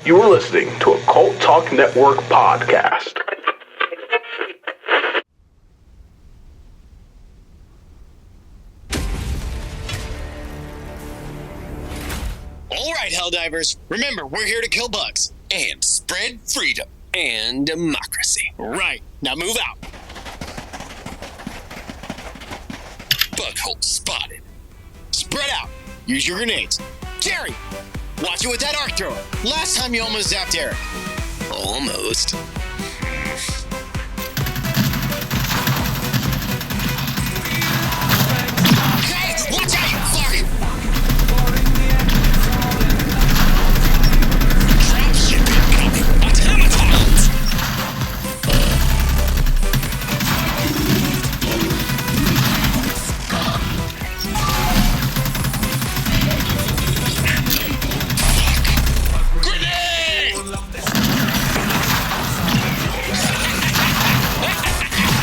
You are listening to a Cult Talk Network podcast. All right, Helldivers. Remember, we're here to kill bugs and spread freedom and democracy. Right. Now move out. Bug hole spotted. Spread out. Use your grenades. Jerry, watch it with that arc thrower. Last time you almost zapped Eric. Almost. Okay, watch out, you fuck! Dropship incoming. Automatons! Grenade!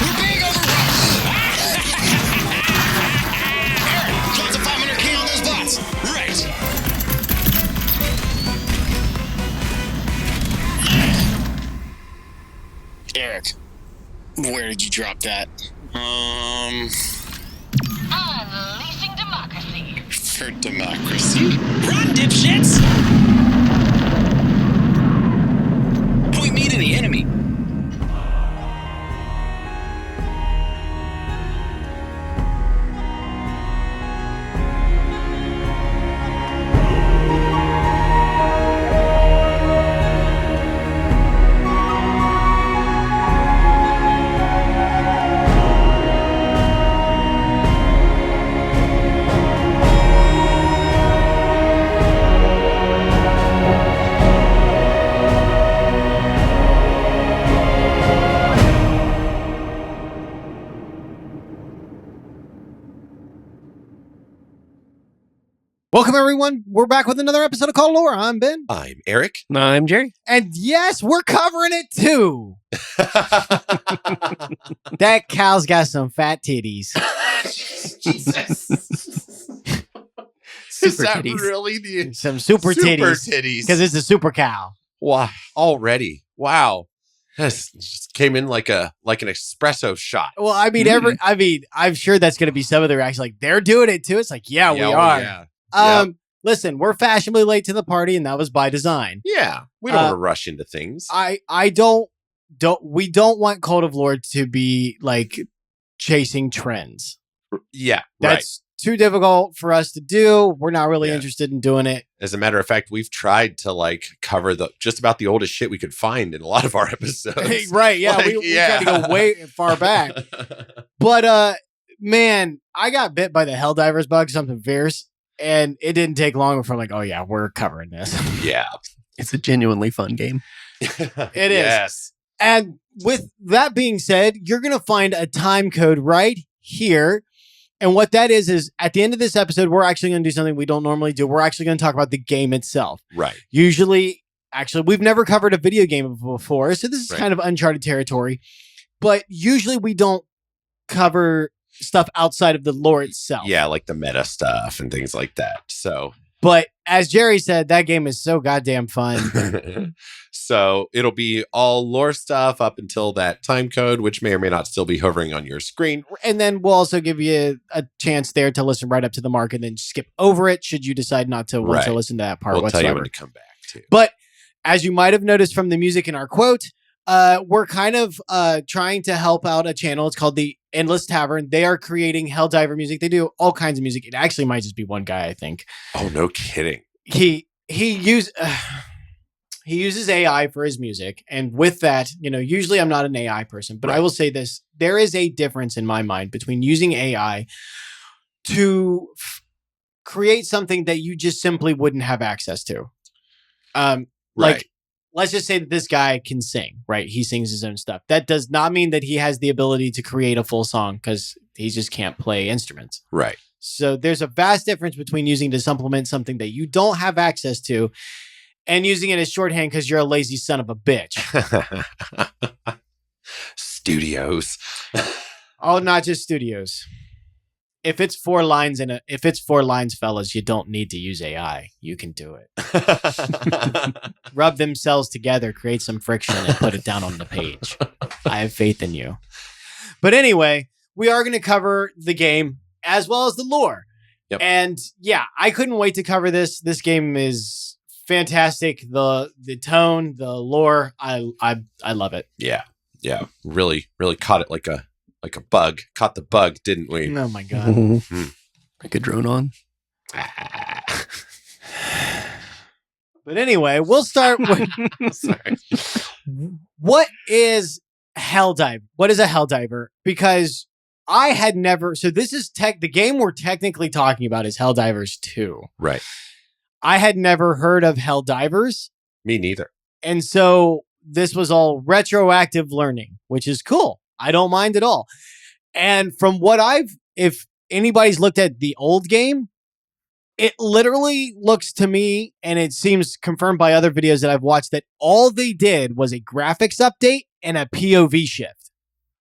We're being overrun! Eric, drops a 500k on those bots! Right! Eric, where did you drop that? Unleashing democracy. For democracy? Run, dipshits! Point me to the enemy. Welcome, everyone. We're back with another episode of Call Lore. I'm Ben. I'm Eric. I'm Jerry. And yes, we're covering it too. That cow's got some fat titties. Jesus. Is that titties. really the Some super titties. Because it's a super cow. Wow, already. Wow. This just came in like an espresso shot. Well, I mean, I'm sure that's going to be some of the reactions. Like, they're doing it too. It's like, yeah, we well, are. Yeah. Listen, we're fashionably late to the party, and that was by design. Yeah. We don't want to rush into things. We don't want Cult of Lore to be like chasing trends. Yeah. That's too difficult for us to do. We're not really Yeah. interested in doing it. As a matter of fact, we've tried to like cover just about the oldest shit we could find in a lot of our episodes. Right, yeah. Like, we tried to go way far back. But man, I got bit by the Helldivers bug, something fierce. And it didn't take long before I'm like, oh yeah, we're covering this. Yeah. It's a genuinely fun game. It is. Yes. And with that being said, you're going to find a time code right here. And what that is at the end of this episode, we're actually going to do something we don't normally do. We're actually going to talk about the game itself. Right. Usually, we've never covered a video game before, so this is Right. kind of uncharted territory. But usually we don't cover stuff outside of the lore itself. Yeah, like the meta stuff and things like that. So But as Jerry said, that game is so goddamn fun. So it'll be all lore stuff up until that time code, which may or may not still be hovering on your screen. And then we'll also give you a chance there to listen right up to the mark and then skip over it should you decide not to want to Right. listen to that part We'll whatsoever. tell you when to come back to. But as you might have noticed from the music in our quote, we're kind of trying to help out a channel. It's called the Endless Tavern. They are creating Helldiver music. They do all kinds of music. It actually might just be one guy, I think. Oh, no kidding. He uses AI for his music. And with that, usually I'm not an AI person, but I will say this. There is a difference in my mind between using AI to create something that you just simply wouldn't have access to. Like, let's just say that this guy can sing, right? He sings his own stuff. That does not mean that he has the ability to create a full song because he just can't play instruments. Right. So there's a vast difference between using to supplement something that you don't have access to and using it as shorthand because you're a lazy son of a bitch. Studios. Oh, not just studios. if it's 4 lines if it's 4 lines, fellas, you don't need to use AI. You can do it. Rub them cells together, create some friction, and put it down on the page. I have faith in you. But anyway, we are going to cover the game as well as the lore. Yep. And yeah, I couldn't wait to cover this. This game is fantastic. The tone, the lore, I love it. Yeah. Really caught it like a bug. Caught the bug, didn't we? Oh my god. Like a drone on. But anyway, we'll start with Sorry. what is Helldiver? What is a Helldiver? Because I had never. So this is the game we're technically talking about is Helldivers 2. Right. I had never heard of Helldivers, Me neither. and so this was all retroactive learning, which is cool. I don't mind at all. And from what if anybody's looked at the old game, it literally looks to me, and it seems confirmed by other videos that I've watched, that all they did was a graphics update and a POV shift.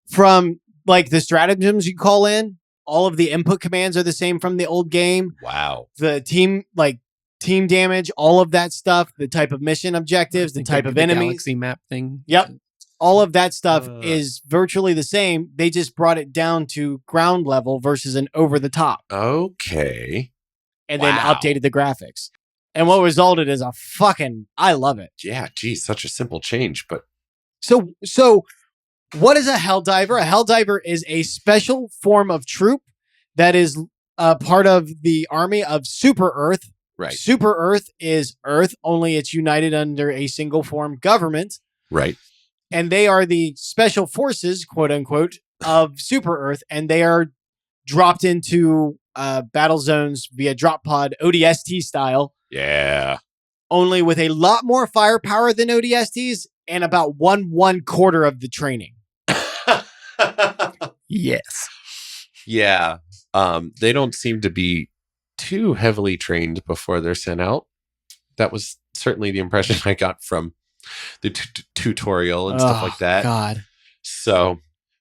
From like the stratagems you call in, all of the input commands are the same from the old game. Wow. The team damage, all of that stuff, the type of mission objectives, the type of enemies. Galaxy map thing. Yep. All of that stuff is virtually the same. They just brought it down to ground level versus an over the top. Okay. And then updated the graphics. And what resulted is I love it. Yeah, geez, such a simple change, but So what is a Helldiver? A Helldiver is a special form of troop that is part of the army of Super Earth. right. Super Earth is Earth, only it's united under a single form government. Right. And they are the special forces, quote unquote, of Super Earth. And they are dropped into battle zones via drop pod, ODST style, Yeah. only with a lot more firepower than ODSTs and about one quarter of the training. Yes. Yeah. They don't seem to be too heavily trained before they're sent out. That was certainly the impression I got from the tutorial and stuff like that. God. So,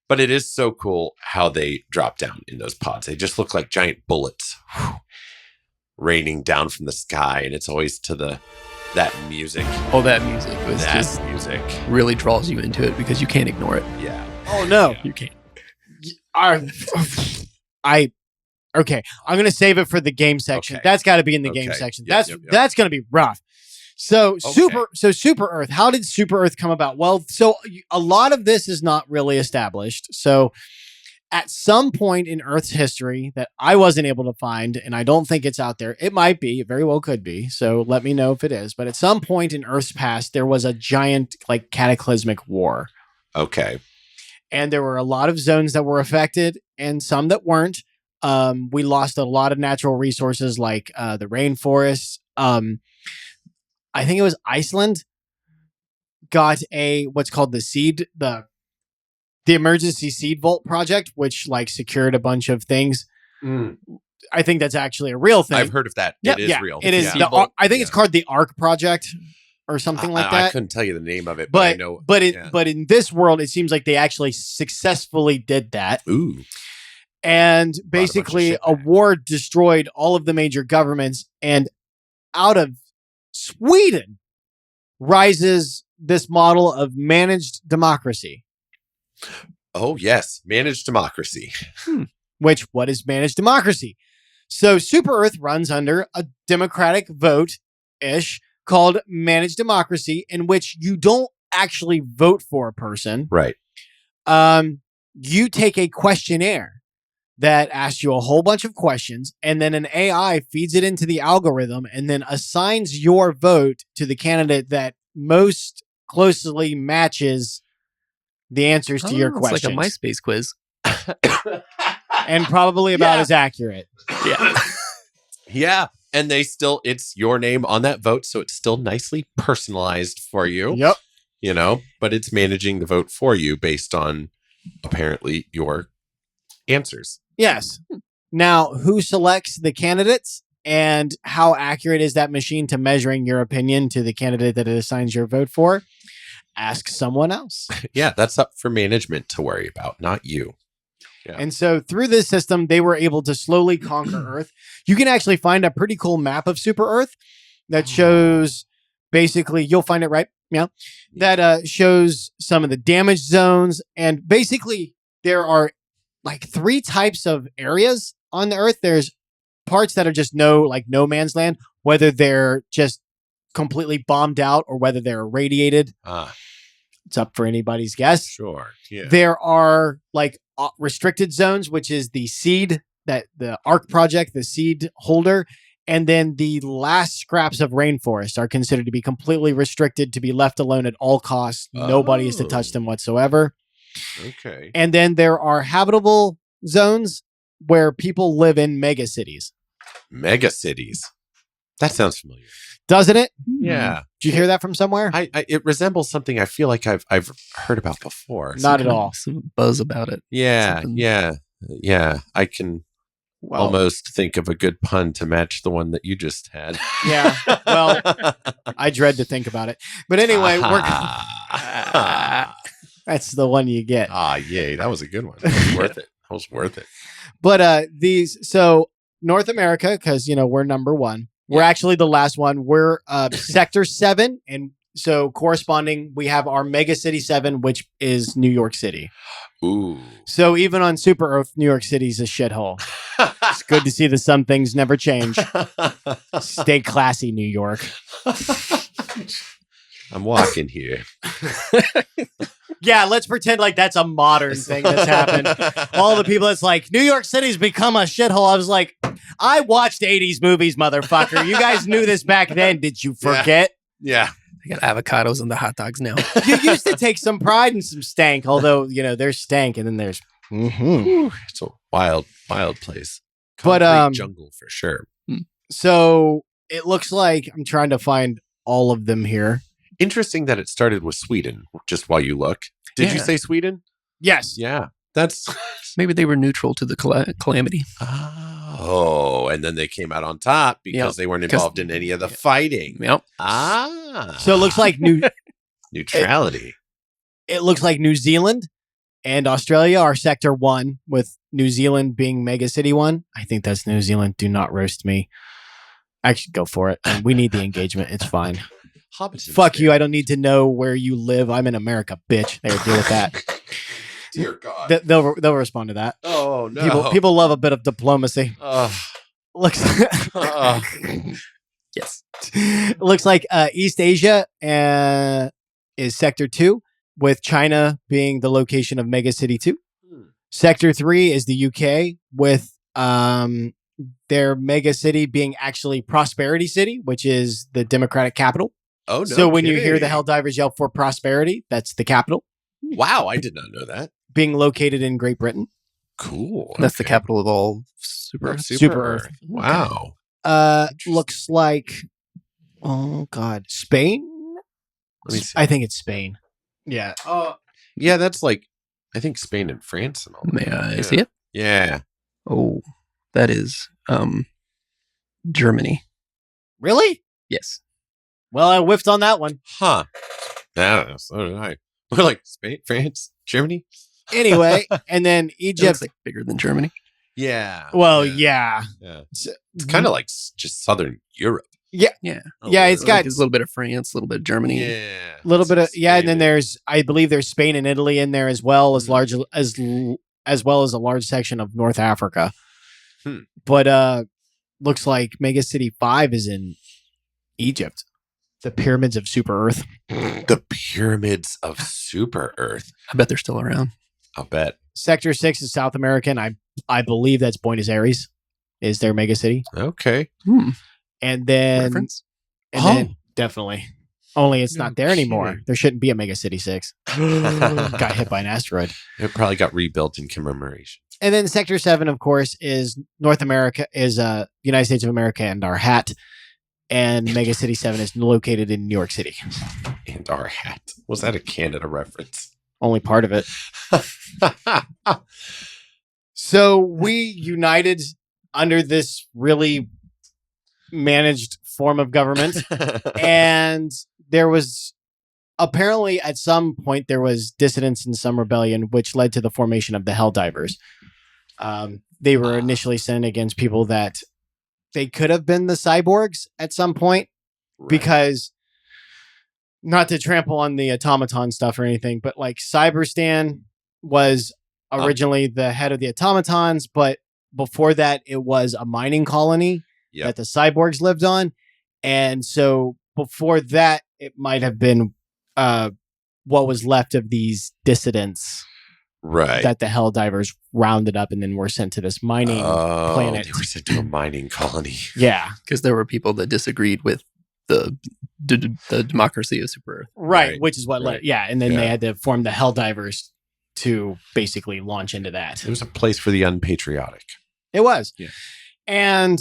but it is so cool how they drop down in those pods. They just look like giant bullets raining down from the sky, and it's always to that music. Oh, that music was That just music. really draws you into it because you can't ignore it. Yeah. Oh, no. You can't. Okay, I'm going to save it for the game section. Okay. That's got to be in the game Okay. section. Yep, That's going to be rough. So Okay. Super Earth, how did Super Earth come about? Well, so a lot of this is not really established. So at some point in Earth's history that I wasn't able to find, and I don't think it's out there. It might be, it very well could be. So let me know if it is. But at some point in Earth's past, there was a giant cataclysmic war. Okay. And there were a lot of zones that were affected and some that weren't. We lost a lot of natural resources like the rainforests. I think it was Iceland got what's called the emergency seed vault project, which secured a bunch of things. I think that's actually a real thing. I've heard of that. It is real. It is. Yeah. I think it's called the ARC project or something like that. I couldn't tell you the name of it, but I know. But in this world, it seems like they actually successfully did that. Ooh. And basically, a war destroyed all of the major governments, and out of Sweden rises this model of managed democracy. Oh, yes. Managed democracy. What is managed democracy? So Super Earth runs under a democratic vote-ish called managed democracy, in which you don't actually vote for a person. Right. You take a questionnaire that asks you a whole bunch of questions, and then an AI feeds it into the algorithm and then assigns your vote to the candidate that most closely matches the answers to your questions. It's like a MySpace quiz. And probably about as accurate. Yeah. Yeah. And it's your name on that vote, so it's still nicely personalized for you. Yep. But it's managing the vote for you based on apparently your answers. Yes. Now, who selects the candidates and how accurate is that machine to measuring your opinion to the candidate that it assigns your vote for? Ask someone else. Yeah, that's up for management to worry about, not you. Yeah. And so through this system, they were able to slowly conquer Earth. You can actually find a pretty cool map of Super Earth that shows basically, you'll find it right. Yeah. That shows some of the damage zones. And basically, there are like 3 types of areas on the Earth. There's parts that are just no man's land, whether they're just completely bombed out or whether they're irradiated. It's up for anybody's guess. Sure. Yeah. There are like restricted zones, which is the seed, that the ARC project, the seed holder. And then the last scraps of rainforest are considered to be completely restricted, to be left alone at all costs. Nobody is to touch them whatsoever. Okay. And then there are habitable zones where people live in mega cities. Mega cities. That sounds familiar. Doesn't it? Yeah. Did you hear that from somewhere? It resembles something I feel like I've heard about before. Not at all. Some buzz about it. Yeah. Something. Yeah. I can almost think of a good pun to match the one that you just had. Yeah. Well, I dread to think about it. But anyway, that's the one you get. Yay. That was a good one. That was worth it. But so North America, because, we're number 1. We're actually the last one. We're Sector 7. And so corresponding, we have our Mega City 7, which is New York City. Ooh. So even on Super Earth, New York City's a shithole. It's good to see that some things never change. Stay classy, New York. I'm walking here. Yeah, let's pretend like that's a modern thing that's happened. All the people that's like, New York City's become a shithole. I was like, I watched 80s movies, motherfucker. You guys knew this back then. Did you forget? Yeah. They got avocados on the hot dogs now. You used to take some pride in some stank, although, there's stank and then there's... It's a wild place. But, Concrete jungle for sure. So it looks like I'm trying to find all of them here. Interesting that it started with Sweden, just while you look. Did you say Sweden? Yes. Yeah. That's... Maybe they were neutral to the calamity. Oh, and then they came out on top because they weren't involved in any of the fighting. Yep. So it looks like neutrality. It looks like New Zealand and Australia are Sector 1, with New Zealand being Mega City 1. I think that's New Zealand. Do not roast me. Actually, go for it. We need the engagement. It's fine. Fuck you. I don't need to know where you live. I'm in America, bitch. There, deal with that. Dear God. They'll respond to that. Oh, no. People love a bit of diplomacy. Looks Yes. Looks like East Asia is Sector 2, with China being the location of Mega City 2. Sector 3 is the UK, with their mega city being actually Prosperity City, which is the Democratic capital. Oh, no. So when you hear the Helldivers yell for prosperity, that's the capital. Wow, I did not know that. Being located in Great Britain. Cool. That's the capital of all Super Earth. Wow. Looks like, oh God, Spain? Let me see. I think it's Spain. Yeah. Yeah, that's like, I think Spain and France and all that. May I see it? Yeah. Oh, that is Germany. Really? Yes. Well, I whiffed on that one. Huh. I don't know. So did I. We're like Spain, France, Germany. Anyway, and then It Egypt. looks like bigger than Germany. Yeah. Well, yeah. yeah. It's kind of like just Southern Europe. Yeah. Yeah, it's got a little bit of France, a little bit of Germany. Yeah. a little bit of and then Spain. I believe there's Spain and Italy in there as well, as large as well as a large section of North Africa. But looks like Mega City 5 is in Egypt. The pyramids of Super Earth. The pyramids of Super Earth. I bet they're still around. I'll bet. Sector 6 is South America, and I believe that's Buenos Aires is their mega city. Okay. And then Reference? then definitely. Only it's not there anymore. There shouldn't be a Mega City 6. Got hit by an asteroid. It probably got rebuilt in commemoration. And then Sector 7, of course, is North America, is United States of America and our hat. And Mega City 7 is located in New York City. And our hat. Was that a Canada reference? Only part of it. So we united under this really managed form of government. And there was apparently at some point there was dissidence in some rebellion, which led to the formation of the Helldivers. They were initially sent against people that they could have been the cyborgs at some point, because not to trample on the automaton stuff or anything, but like Cyberstan was originally the head of the automatons, but before that it was a mining colony that the cyborgs lived on. And so before that, it might have been what was left of these dissidents that the Helldivers rounded up and then were sent to this mining planet. They were sent to a mining colony. Yeah. Because there were people that disagreed with the democracy of Super Earth. Right. Which is what led. Yeah. And then they had to form the Helldivers to basically launch into that. It was a place for the unpatriotic. It was. Yeah. And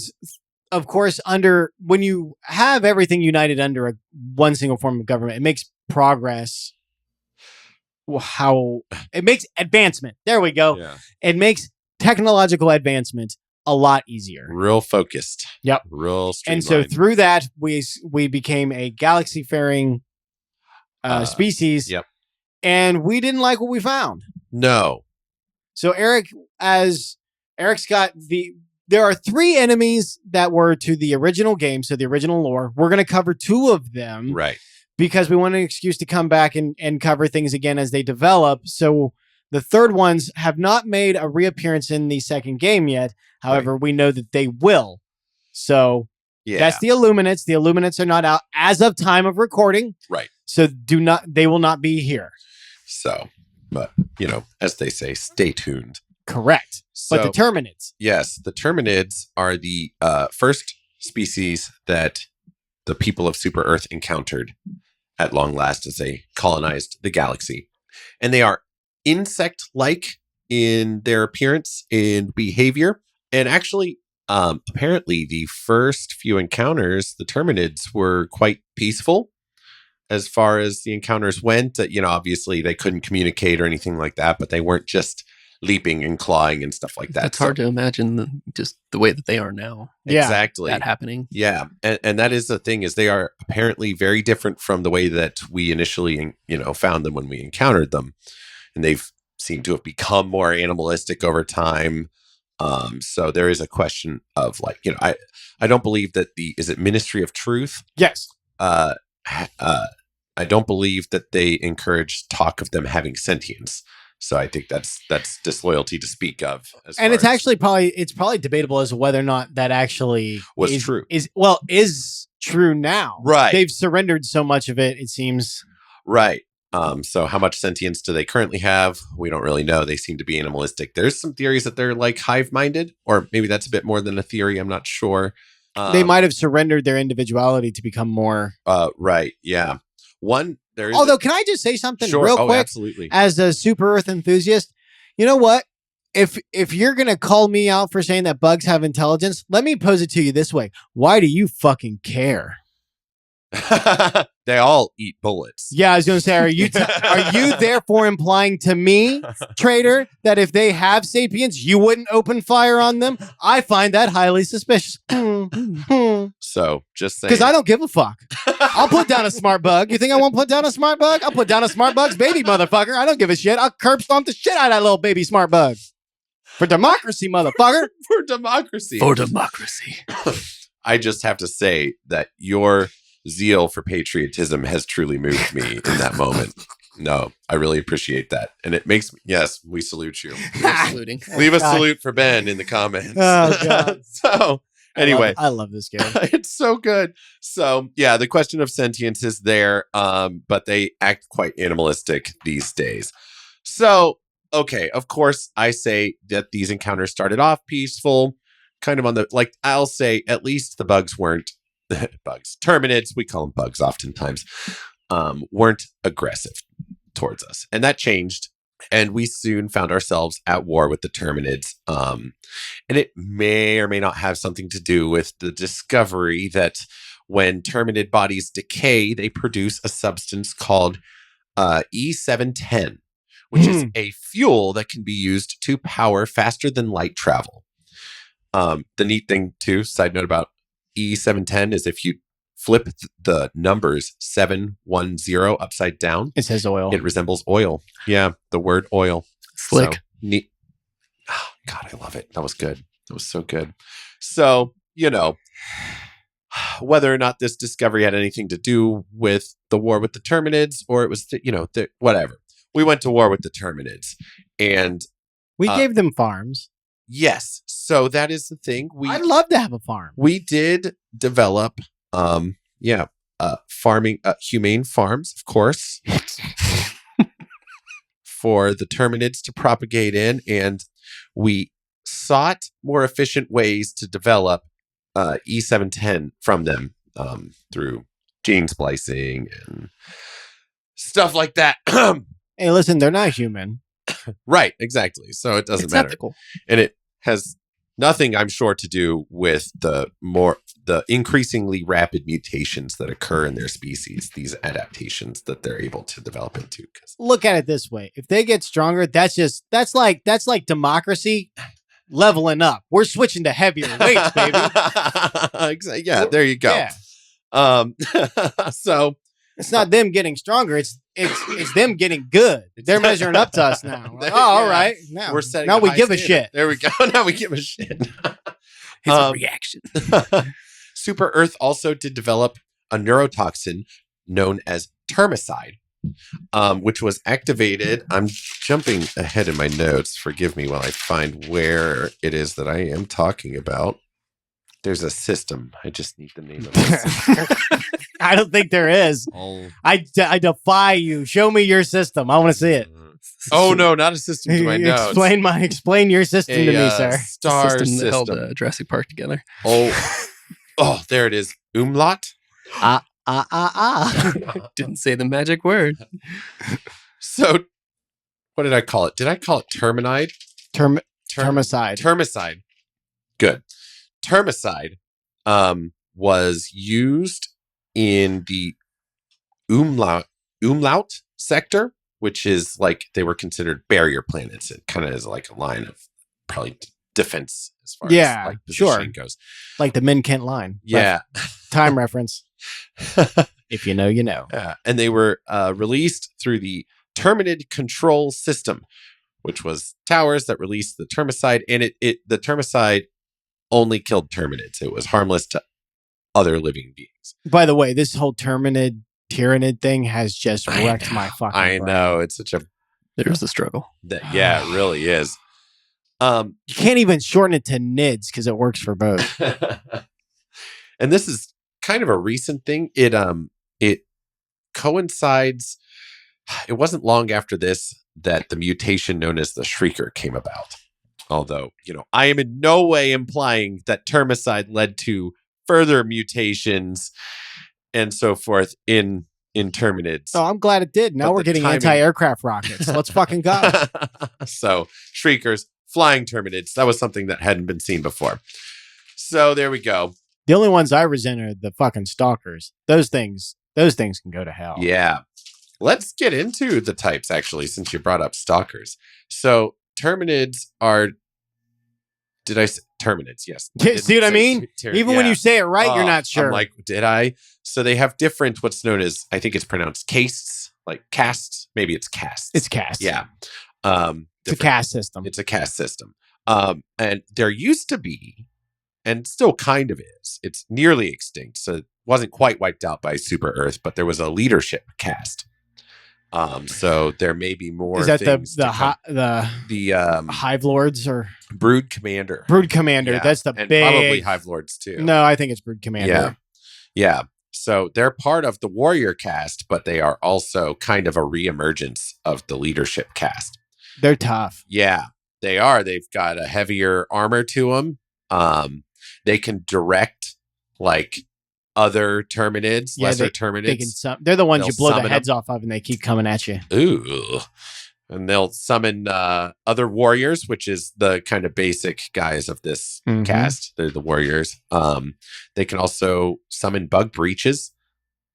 of course, when you have everything united under one single form of government, it makes progress. It makes advancement. There we go. Yeah. It makes technological advancement a lot easier. Real focused. Yep. Real streamlined. And so through that, we became a galaxy-faring species. Yep. And we didn't like what we found. No. So Eric's got there are 3 enemies that were to the original game, so the original lore. We're going to cover 2 of them. Right. Because we want an excuse to come back and cover things again as they develop. So the third ones have not made a reappearance in the second game yet. However, we know that they will. So that's the Illuminates. The Illuminates are not out as of time of recording. Right. So they will not be here. So, but, as they say, stay tuned. Correct. So, but the Terminids. Yes, the Terminids are the first species that the people of Super Earth encountered at long last as they colonized the galaxy. And they are insect-like in their appearance and behavior. And actually, apparently, the first few encounters, the Terminids were quite peaceful as far as the encounters went. Obviously, they couldn't communicate or anything like that, but they weren't just leaping and clawing and stuff like that. It's hard to imagine just the way that they are now. Exactly. That happening. Yeah. And that is the thing, is they are apparently very different from the way that we initially, found them when we encountered them. And they've seemed to have become more animalistic over time. So there is a question of I don't believe that is it Ministry of Truth? Yes. I don't believe that they encourage talk of them having sentience. So I think that's disloyalty to speak of. And it's actually probably debatable as to whether or not that actually was true. Is true now. Right. They've surrendered so much of it seems. Right. So how much sentience do they currently have? We don't really know. They seem to be animalistic. There's some theories that they're like hive-minded, or maybe that's a bit more than a theory. I'm not sure. They might have surrendered their individuality to become more. Right. Yeah. Although, can I just say something real quick? Absolutely. As a Super Earth enthusiast, you know what? If you're going to call me out for saying that bugs have intelligence, let me pose it to you this way. Why do you fucking care? They all eat bullets. Yeah, I was going to say, are you therefore implying to me, Trader, that if they have sapience, you wouldn't open fire on them? I find that highly suspicious. So, just saying. Because I don't give a fuck. I'll put down a smart bug. You think I won't put down a smart bug? I'll put down a smart bug's baby, motherfucker. I don't give a shit. I'll curb stomp the shit out of that little baby smart bug. For democracy, motherfucker. For democracy. For democracy. I just have to say that your zeal for patriotism has truly moved me in that moment. No, I really appreciate that. And it makes me, yes, we salute you. Saluting. Leave a salute for Ben in the comments. Oh, God. So, anyway. I love this game. It's so good. So, yeah, the question of sentience is there, but they act quite animalistic these days. So, okay, of course, I say that these encounters started off peaceful, kind of on the, I'll say at least the bugs weren't, Terminids, we call them bugs oftentimes, weren't aggressive towards us. And that changed. And we soon found ourselves at war with the Terminids. And it may or may not have something to do with the discovery that when Terminid bodies decay, they produce a substance called E710, which is a fuel that can be used to power faster than light travel. The neat thing, too, side note about E710 is if you flip the numbers 710 upside down, It says oil. it resembles oil. Yeah, the word oil. Slick. So, neat. Oh, God, I love it. That was good. That was so good. So, whether or not this discovery had anything to do with the war with the Terminids, or it was, whatever. We went to war with the Terminids. And We gave them farms. yes, so that is the thing. I'd love to have a farm. We did develop, farming, humane farms, of course, for the Terminids to propagate in, and we sought more efficient ways to develop E710 from them through gene splicing and stuff like that. Hey, listen, they're not human. Right, exactly. So it doesn't It's matter. ethical. And it has nothing, I'm sure, to do with the increasingly rapid mutations that occur in their species, these adaptations that they're able to develop into. Look at it this way: if they get stronger, that's like democracy leveling up. We're switching to heavier weights, baby. Yeah, there you go. Yeah. So It's not them getting stronger. It's them getting good. They're measuring up to us now. Like, all right. Now, we're setting. now a we high give a standard. shit. There we go. Now we give a shit. It's a reaction. Super Earth also did develop a neurotoxin known as termicide, which was activated. I'm jumping ahead in my notes. Forgive me while I find where it is that I am talking about. There's a system. I just need the name of it. I don't think there is. I defy you. Show me your system. I want to see it. Oh no, not a system to my notes. Explain your system to me, sir. Star System system. that held Jurassic Park together. Oh, there it is. Umlaut. Didn't say the magic word. So, what did I call it? Did I call it terminide? Termicide. Termicide. Good. Termicide was used in the umlaut sector, which is like they were considered barrier planets. It kind of is like a line of probably defense as far as like positioning goes. Like the Min Kent line. Yeah. Time reference. If you know, you know. And they were released through the Terminid control system, which was towers that released the termicide, and the termicide only killed Terminids. It was harmless to other living beings. By the way, this whole Tyrannid thing has just wrecked my fucking brain. know. It's such a... There's a struggle. Yeah, it really is. You can't even shorten it to NIDS because it works for both. And this is kind of a recent thing. It coincides... It wasn't long after this that the mutation known as the Shrieker came about. Although, I am in no way implying that termicide led to further mutations and so forth in Terminids. Oh, I'm glad it did. Now But we're the getting timing- anti-aircraft rockets. Let's fucking go. So, Shriekers, flying Terminids, that was something that hadn't been seen before. So, there we go. The only ones I resent are the fucking stalkers. Those things can go to hell. Yeah. Let's get into the types, actually, since you brought up stalkers. So, Terminids are... Did I say Terminids? Yes. See what I mean? Even when you say it right, you're not sure. I'm like, did I? So they have different, what's known as, I think it's pronounced castes, like casts. Maybe it's casts. It's cast. Yeah. It's a caste system. It's a caste system. And there used to be, and still kind of is, it's nearly extinct. So it wasn't quite wiped out by Super Earth, but there was a leadership caste. So there may be more. Is that things the the Hive Lords or Brood Commander? Brood Commander? Yeah, That's the and big. probably Hive Lords too. No, I think it's Brood Commander. Yeah. So they're part of the warrior caste, but they are also kind of a reemergence of the leadership caste. They're tough. Yeah, they are. They've got a heavier armor to them. They can direct like other Terminids, lesser Terminids. They're the ones They'll you blow the summon heads off of, and they keep coming at you. Ooh. And they'll summon other warriors, which is the kind of basic guys of this cast. They're the warriors. They can also summon bug breaches.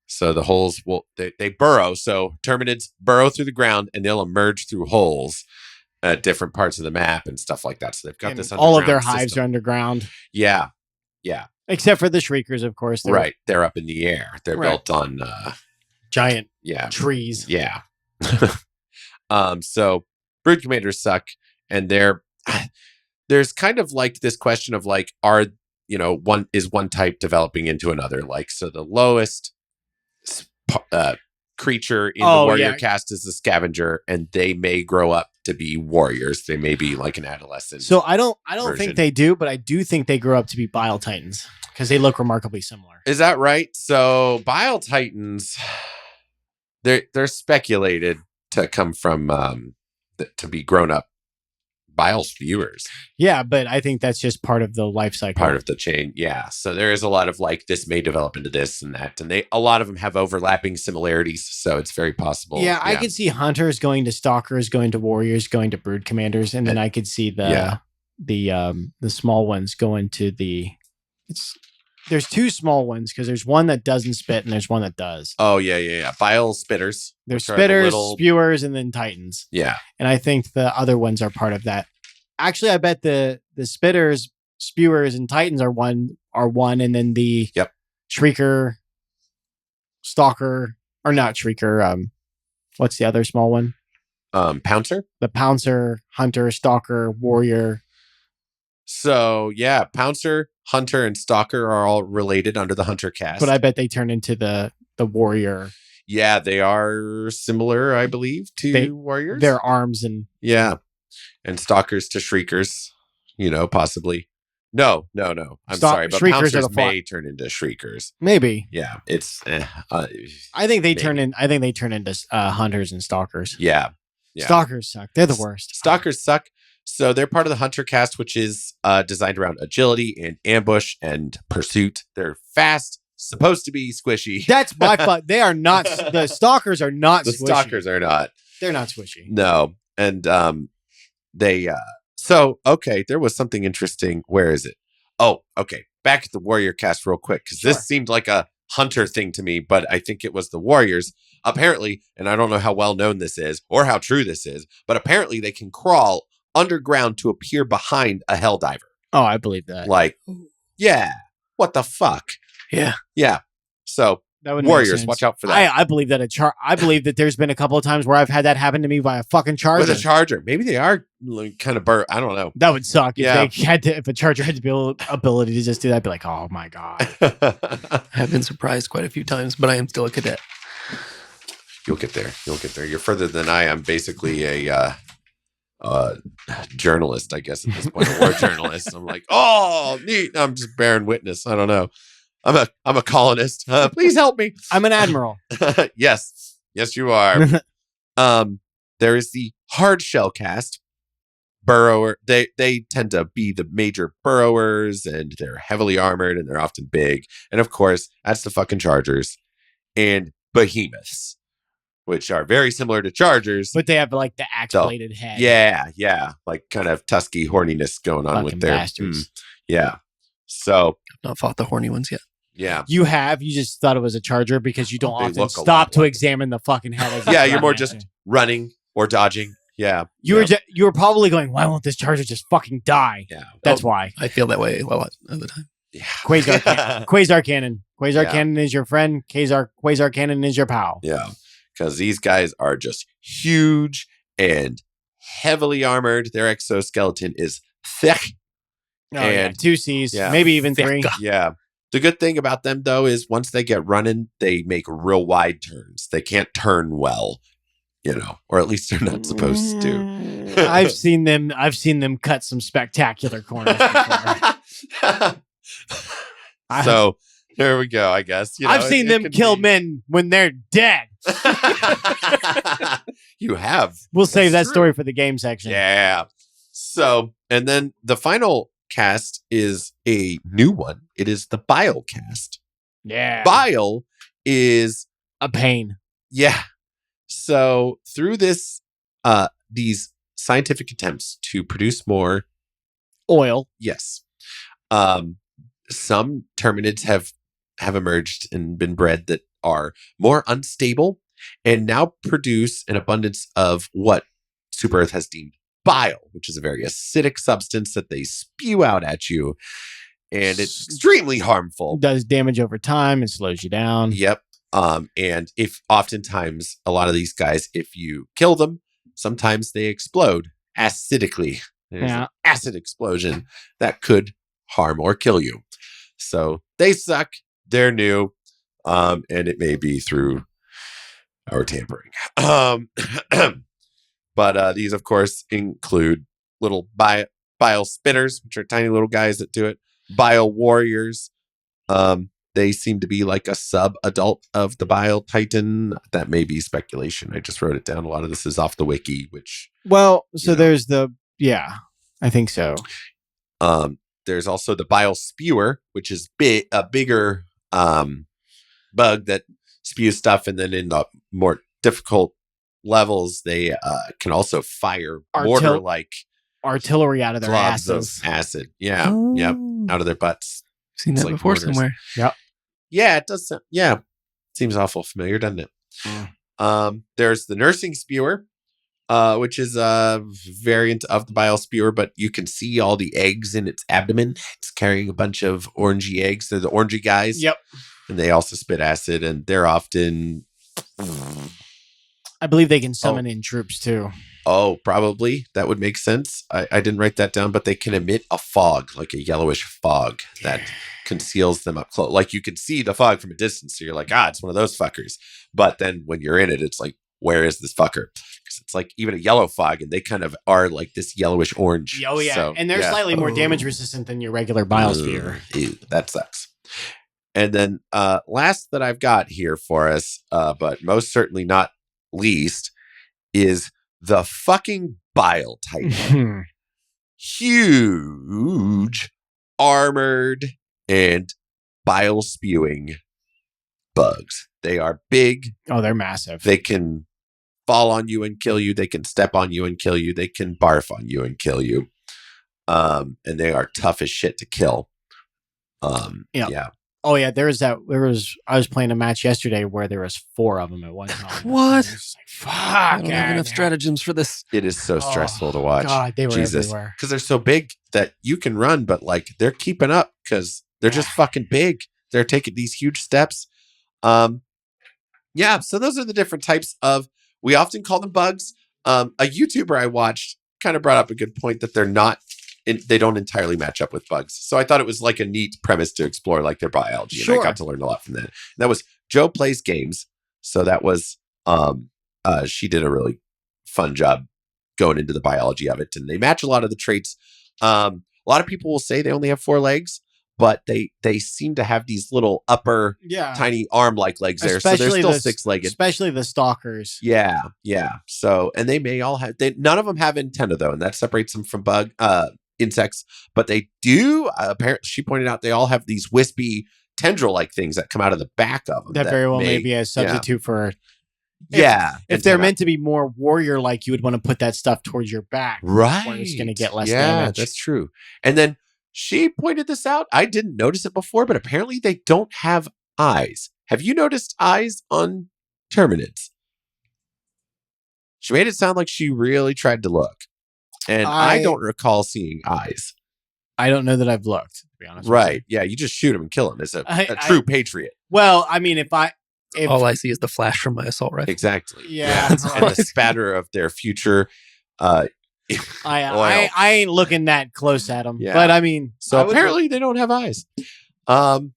So the holes they burrow. So Terminids burrow through the ground and they'll emerge through holes at different parts of the map and stuff like that. So they've got this all of their underground hives system. are underground. Yeah. Yeah. Except for the Shriekers, of course. They're Right. They're up in the air. They're Right. built on, giant yeah. trees. Yeah. So brood commanders suck. And there's kind of like this question of like, one type developing into another? Like, so the lowest creature in the warrior caste is the scavenger, and they may grow up to be warriors. They may be like an adolescent. So I don't version. think they do, but I do think they grow up to be Bile Titans because they look remarkably similar. Is that right? So Bile Titans, they're speculated to come from to be grown up bile spewers. Yeah, but I think that's just part of the life cycle. Part of the chain. Yeah. So there is a lot of like, this may develop into this and that. And a lot of them have overlapping similarities. So it's very possible. Yeah, I could see hunters going to stalkers, going to warriors, going to brood commanders. And then I could see the small ones going to there's two small ones because there's one that doesn't spit and there's one that does. Oh, yeah. Bile spitters. There's spitters, spewers, and then titans. Yeah. And I think the other ones are part of that. Actually, I bet the spitters, spewers, and titans are one, and then the shrieker, stalker, or not shrieker. What's the other small one? Pouncer? The pouncer, hunter, stalker, warrior. So yeah, Pouncer, Hunter, and Stalker are all related under the Hunter caste. But I bet they turn into the warrior. Yeah, they are similar, I believe, to warriors. Their arms and and Stalkers to Shriekers, possibly. No. I'm sorry, but Pouncers may turn into Shriekers. Maybe. Yeah, it's. I think they turn into hunters and stalkers. Yeah. Stalkers suck. They're the worst. Stalkers suck. So they're part of the Hunter caste, which is designed around agility and ambush and pursuit. They're fast, supposed to be squishy. That's my fault. They are not. The stalkers are not the squishy. Stalkers are not. They're not squishy. No. And they... So, okay, there was something interesting. Where is it? Oh, okay. Back at the warrior cast real quick, because this seemed like a hunter thing to me, but I think it was the warriors. Apparently, and I don't know how well known this is or how true this is, but apparently they can crawl underground to appear behind a Helldiver. Oh, I believe that. Like, yeah. What the fuck? Yeah. Yeah. So, warriors, watch out for that. I believe that I believe that there's been a couple of times where I've had that happen to me by a fucking charger. With a charger. Maybe they are like, kind of I don't know. That would suck. If a charger had the ability to just do that, I'd be like, oh my God. I have been surprised quite a few times, but I am still a cadet. You'll get there. You're further than I am. Basically a journalist, I guess, at this point. A war journalist. I'm like, oh, neat. I'm just bearing witness. I don't know. I'm a colonist. Please help me. I'm an admiral. Yes, you are. There is the hard shell cast. Burrower. They tend to be the major burrowers, and they're heavily armored, and they're often big. And of course, that's the fucking chargers and behemoths, which are very similar to chargers, but they have like the axe-bladed head. Yeah, like kind of tusky horniness going on fucking with their bastards. Yeah. So I've not fought the horny ones yet. Yeah. You just thought it was a charger because you don't often stop to examine the fucking head. Yeah, you're more just running or dodging. Yeah. You were probably going, why won't this charger just fucking die? Yeah. That's why. I feel that way a lot of the time. Yeah. Quasar cannon. Quasar cannon is your friend. Quasar cannon is your pal. Yeah. Because these guys are just huge and heavily armored. Their exoskeleton is thick. Oh, and 2 C's, maybe even 3. Yeah. The good thing about them, though, is once they get running, they make real wide turns. They can't turn well, or at least they're not supposed to. I've seen them cut some spectacular corners before. So there we go, I guess. I've seen them kill men when they're dead. You have. We'll save that story for the game section. Yeah. So, and then the final cast is a new one. It is the Bile cast. Yeah. Bile is a pain. Yeah. So through these scientific attempts to produce more oil. Yes. Some Terminids have emerged and been bred that are more unstable and now produce an abundance of what Super Earth has deemed bile, which is a very acidic substance that they spew out at you. and it's extremely harmful. Does damage over time and slows you down. Yep. And if oftentimes a lot of these guys, if you kill them, sometimes they explode acidically. There's an acid explosion that could harm or kill you. So they suck. They're new. And it may be through our tampering. But these, of course, include little bile spinners, which are tiny little guys that do it. Bile warriors. They seem to be like a sub-adult of the Bile Titan. That may be speculation. I just wrote it down. A lot of this is off the wiki, which... Well, so there's I think so. There's also the Bile Spewer, which is a bigger bug that spews stuff. And then in the more difficult levels, they can also fire mortar-like artillery out of their globs asses. of acid. Yeah, yep, out of their butts. Seen that before mortars. somewhere. Yep. Yeah, it does. Yeah, seems awful familiar, doesn't it? There's the Nursing Spewer, which is a variant of the Bile Spewer, but you can see all the eggs in its abdomen. It's carrying a bunch of orangey eggs. They're the orangey guys. Yep. And they also spit acid, and they're often... I believe they can summon in troops too. Oh, probably. That would make sense. I didn't write that down, but they can emit a fog, like a yellowish fog that conceals them up close. Like you can see the fog from a distance. So you're like, it's one of those fuckers. But then when you're in it, it's like, where is this fucker? Because it's like even a yellow fog, and they kind of are like this yellowish orange. Oh, yeah. So, and they're slightly more damage resistant than your regular biosphere. Ew, that sucks. And then last that I've got here for us, but most certainly not least, is the fucking Bile Titan. Huge, armored, and bile spewing bugs. They are big. Oh, they're massive. They can fall on you and kill you. They can step on you and kill you. They can barf on you and kill you. And they are tough as shit to kill. Yeah. Oh yeah, I was playing a match yesterday where there was 4 of them at one time. What? Fuck. I don't have enough stratagems for this. It is so stressful to watch. God, they were everywhere. Because they're so big that you can run, but like they're keeping up because they're just fucking big. They're taking these huge steps. Yeah, so those are the different types of, we often call them bugs. A YouTuber I watched kind of brought up a good point that they don't entirely match up with bugs. So I thought it was like a neat premise to explore like their biology. And I got to learn a lot from that. And that was Joe Plays Games. So that was, she did a really fun job going into the biology of it. And they match a lot of the traits. A lot of people will say they only have 4 legs, but they seem to have these little upper tiny arm-like legs there. So they're still 6-legged. Especially the stalkers. Yeah. So, and they may all have, none of them have antenna though. And that separates them from insects, but they do apparently, she pointed out, they all have these wispy tendril-like things that come out of the back of them. That very well may be a substitute for... If they're meant to be more warrior-like, you would want to put that stuff towards your back. Right. Where it's going to get less damage. Yeah, that's true. And then she pointed this out. I didn't notice it before, but apparently they don't have eyes. Have you noticed eyes on Terminids? She made it sound like she really tried to look. And I don't recall seeing eyes. I don't know that I've looked, to be honest. Right. Yeah, you just shoot him and kill him as a true patriot. Well, I mean, if all I see is the flash from my assault rifle. Exactly. Yeah. And the spatter of their future. I ain't looking that close at them. Yeah. But I mean. So apparently they don't have eyes. So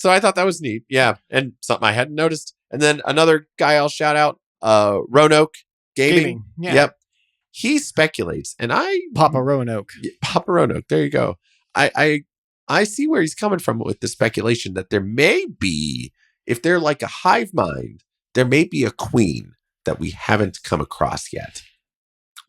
I thought that was neat. Yeah. And something I hadn't noticed. And then another guy I'll shout out, Roanoke Gaming. Yeah. Yep. He speculates, and Papa Roanoke. Papa Roanoke. There you go. I see where he's coming from with the speculation that there may be, if they're like a hive mind, there may be a queen that we haven't come across yet.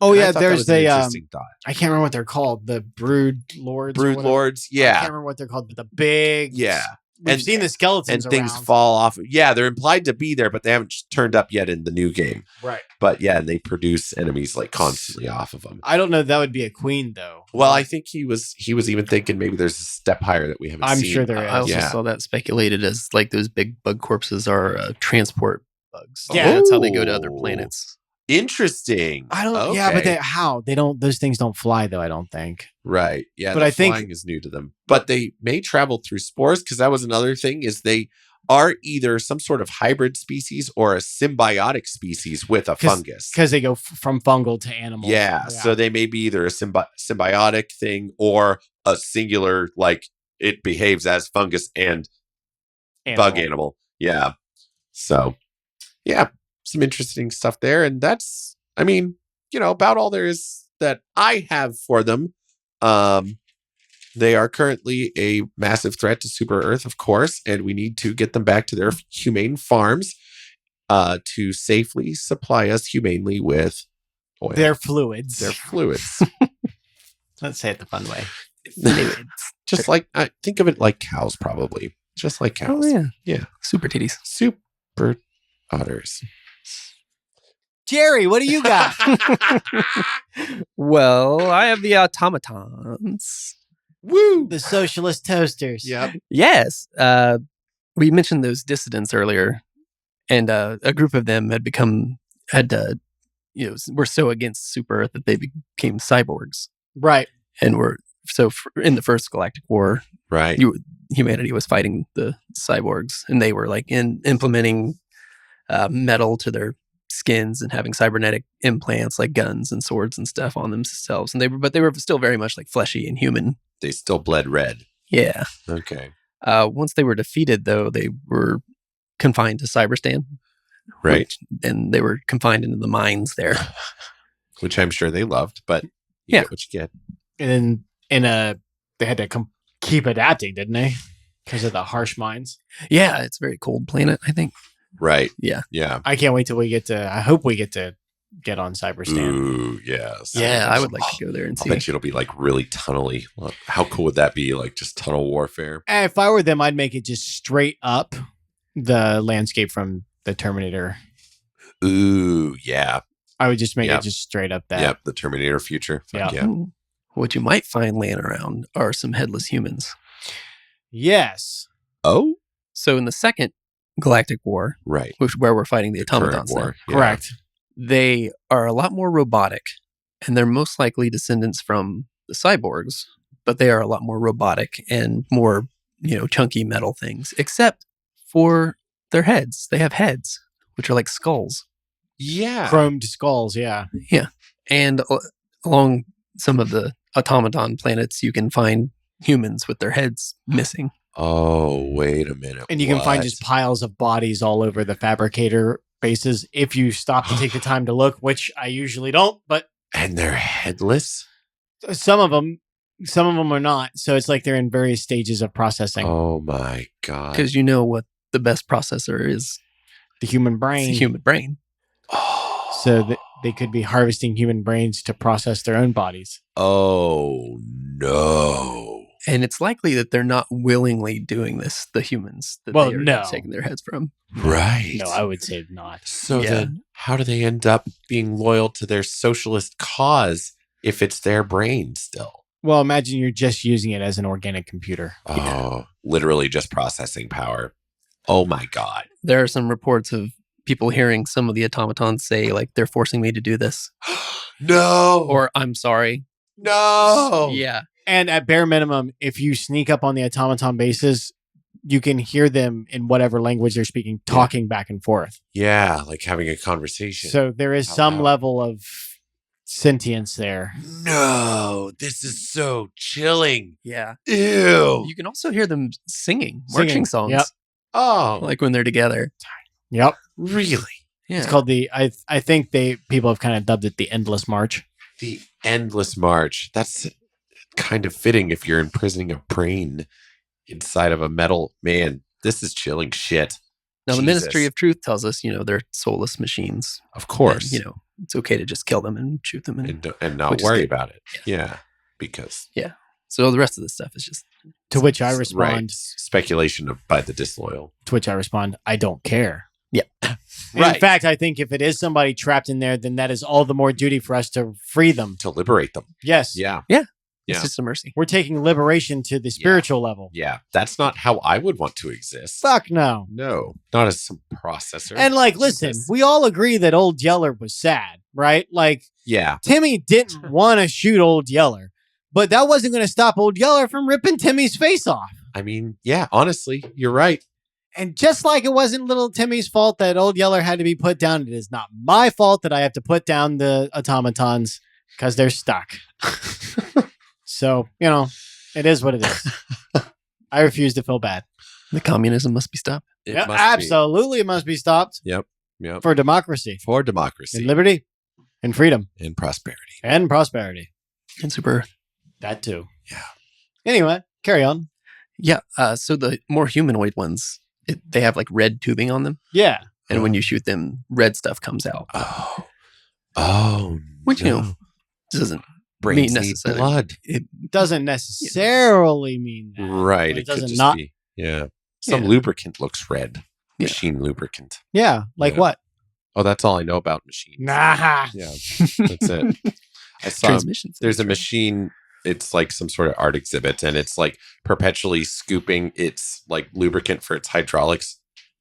Oh, yeah. There's an interesting thought. I can't remember what they're called. The Brood Lords. Brood Lords. Yeah. I can't remember what they're called, but the big. Yeah. We've seen the skeletons and things fall off. Yeah, they're implied to be there, but they haven't turned up yet in the new game. Right. But yeah, and they produce enemies like constantly off of them. I don't know if that would be a queen though. Well, I think he was even thinking maybe there's a step higher that we haven't seen. I'm sure there is. I also saw that speculated as like those big bug corpses are transport bugs. Yeah. That's how they go to other planets. Interesting. I don't. Okay. Yeah, but how they don't? Those things don't fly though. I don't think. Right. Yeah. But the I think- flying is new to them, but they may travel through spores because that was another thing. Is they are either some sort of hybrid species or a symbiotic species with a fungus. Because they go from fungal to animal. Yeah. So they may be either a symbiotic thing or a singular, like it behaves as fungus and bug animal. Yeah. So, yeah, some interesting stuff there. And that's, I mean, about all there is that I have for them. They are currently a massive threat to Super Earth, of course, and we need to get them back to their humane farms to safely supply us humanely with oil. Their fluids. Their fluids. Let's say it the fun way. Just like, I think of it like cows, probably. Just like cows. Oh, yeah. Yeah. Super titties. Super otters. Jerry, what do you got? Well, I have the automatons. Woo! The socialist toasters. Yep. Yes. We mentioned those dissidents earlier, and a group of them were so against Super Earth that they became cyborgs, Right. and in the first Galactic War, Right. humanity was fighting the cyborgs, and they were like implementing metal to their skins and having cybernetic implants like guns and swords and stuff on themselves, and they were still very much like fleshy and human. They still bled red. Yeah. Okay. Once they were defeated, though, they were confined to Cyberstan. Right. And they were confined into the mines there. Which I'm sure they loved, but you Yeah. get what you get. And then they had to keep adapting, didn't they? Because of the harsh mines. Yeah, it's a very cold planet, I think. Right. Yeah. Yeah. I can't wait till I hope we get to get on Cyberstan. Ooh, yes. Yeah, I would like to go there and I'll see. bet you it'll be like really tunnely. Well, how cool would that be? Like just tunnel warfare. If I were them, I'd make it just straight up the landscape from the Terminator. Ooh, yeah. I would just make Yep. it just straight up that. Yep. The Terminator future. Fuck Yeah. yeah. What you might find laying around are some headless humans. Yes. Oh, So in the second Galactic War, right. where we're fighting the Current automatons war. now, Yeah. Correct. they are a lot more robotic, and they're most likely descendants from the cyborgs, but they are a lot more robotic and more, chunky metal things, except for their heads. They have heads, which are like skulls. Yeah. Chromed skulls. Yeah. And along some of the automaton planets, you can find humans with their heads missing. Oh, wait a minute. And you can find What? just piles of bodies all over the fabricator bases if you stop to take the time to look, which I usually don't, but And they're headless? some of them are not. So it's like they're in various stages of processing. Oh my God. Because you know what the best processor is? The human It's brain. the human brain. Oh. So they could be harvesting human brains to process their own bodies. Oh no. And it's likely that they're not willingly doing this, the humans that Well, they are no. taking their heads from. Right. No, I would say not. So Yeah. then how do they end up being loyal to their socialist cause if it's their brain still? Well, imagine you're just using it as an organic computer. Oh, literally just processing power. Oh my God. There are some reports of people hearing some of the automatons say, like, they're forcing me to do this, No. or I'm sorry. no. Yeah. And at bare minimum, if you sneak up on the automaton bases, you can hear them in whatever language they're speaking, talking back and forth. Yeah, like having a conversation. So there is Out some loud. level of sentience there. No, this is so chilling. Yeah. Ew. You can also hear them singing marching songs, Yep. Oh, like when they're together. Yep. really? Yeah. It's called I think people have kind of dubbed it the Endless March. The endless march. That's kind of fitting if you're imprisoning a brain inside of a metal. Man, this is chilling shit. Now, the Jesus. Ministry of Truth tells us, they're soulless machines. Of course. And, it's okay to just kill them and shoot them. And not Which is worry good. about it. Yeah. Because So the rest of the stuff is just To which I right, respond, speculation by the disloyal. I don't care. Yeah. And Right. In fact, I think if it is somebody trapped in there, then that is all the more duty for us to free them. To liberate them. Yes. Yeah. Yeah. It's Yeah. just a mercy. We're taking liberation to the spiritual level. Yeah. That's not how I would want to exist. Fuck no. No, not as some processor. And like, listen, Jesus. we all agree that Old Yeller was sad, right? Like, Yeah. Timmy didn't want to shoot Old Yeller, but that wasn't going to stop Old Yeller from ripping Timmy's face off. I mean, yeah, honestly, you're right. And just like it wasn't little Timmy's fault that Old Yeller had to be put down, it is not my fault that I have to put down the automatons because they're stuck. So, it is what it is. I refuse to feel bad. The communism must be stopped. It Yeah, must be. absolutely, it must be stopped Yep. for democracy, For democracy and liberty, and freedom, and prosperity. and prosperity. And super. That too. Yeah. Anyway, carry on. Yeah. So the more humanoid ones, they have like red tubing on them. Yeah. And when you shoot them, red stuff comes out. Oh. Which, no. doesn't Brains mean need necessarily. blood. It, Doesn't necessarily mean that. Right. But It it could doesn't just not. be. Yeah. Some Yeah. lubricant looks red. Yeah. Machine lubricant. Yeah. Like Yeah. what? Oh, that's all I know about machines. Nah. Yeah. That's it. I saw transmissions. there's a machine. It's like some sort of art exhibit, and it's like perpetually scooping its like lubricant for its hydraulics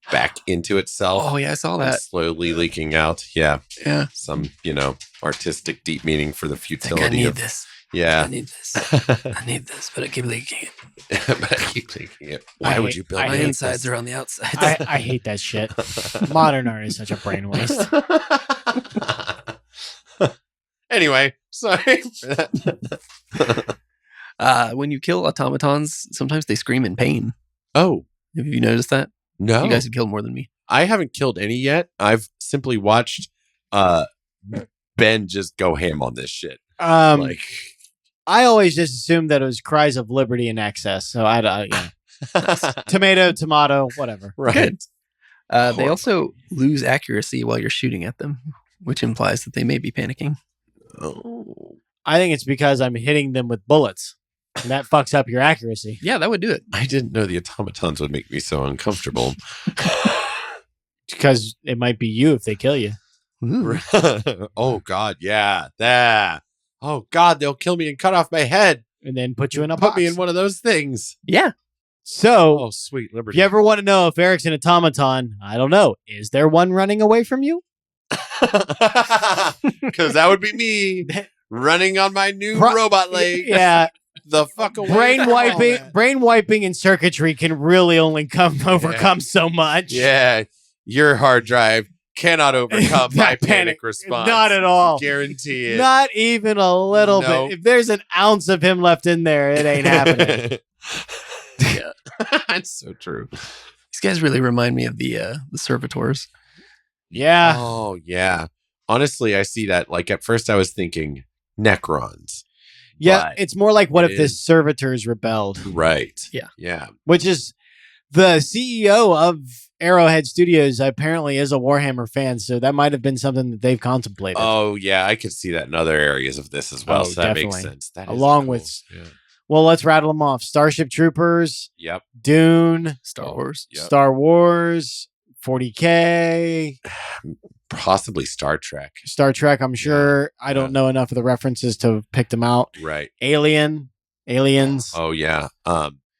back into itself. Oh, yeah. I saw and that. slowly leaking out. Yeah. Yeah. Some, artistic deep meaning for the I futility think I need of this. yeah. I need this. I need this, but I keep leaking it. But I keep thinking it. Why would you build I My hate insides are on the outside. I hate that shit. Modern art is such a brain waste. Anyway, sorry for that. When you kill automatons, sometimes they scream in pain. Oh, Have you noticed that? no. You guys have killed more than me. I haven't killed any yet. I've simply watched Ben just go ham on this shit. Like I always just assumed that it was cries of liberty in excess. So tomato, whatever. right. Good. They Horrible. also lose accuracy while you're shooting at them, which implies that they may be panicking. Oh. I think it's because I'm hitting them with bullets. And that fucks up your accuracy. Yeah, that would do it. I didn't know the automatons would make me so uncomfortable. Because it might be you if they kill you. Ooh. Oh God, yeah. That. Oh God, they'll kill me and cut off my head. And then put you in a Put box. me in one of those things. Yeah. So, Oh, sweet if liberty. you ever want to know if Eric's an automaton, I don't know. Is there one running away from you? Because that would be me running on my new robot leg. Yeah. The fuck away. Brain wiping and circuitry can really only overcome so much. Yeah, your hard drive cannot overcome my That panic response. Not at all. Guarantee it. Not even a little Nope. bit. If there's an ounce of him left in there, it ain't happening. Yeah. That's so true. These guys really remind me of the servitors. Yeah. Oh yeah. Honestly, I see that. Like at first, I was thinking Necrons. Yeah. but It's more like what it if the is- servitors rebelled, Right. Yeah. Yeah. which is the CEO of Arrowhead Studios apparently is a Warhammer fan. So that might have been something that they've contemplated. Oh yeah, I could see that in other areas of this as well. Oh, So that makes definitely. sense. That is Along cool. with- Yeah. Well, let's rattle them off. Starship Troopers, Yep. Dune, Star Wars. Yep. Star Wars, 40K, Possibly Star Trek. Star Trek, I'm sure. I don't Yeah. know enough of the references to pick them out. Right. Aliens, Oh yeah.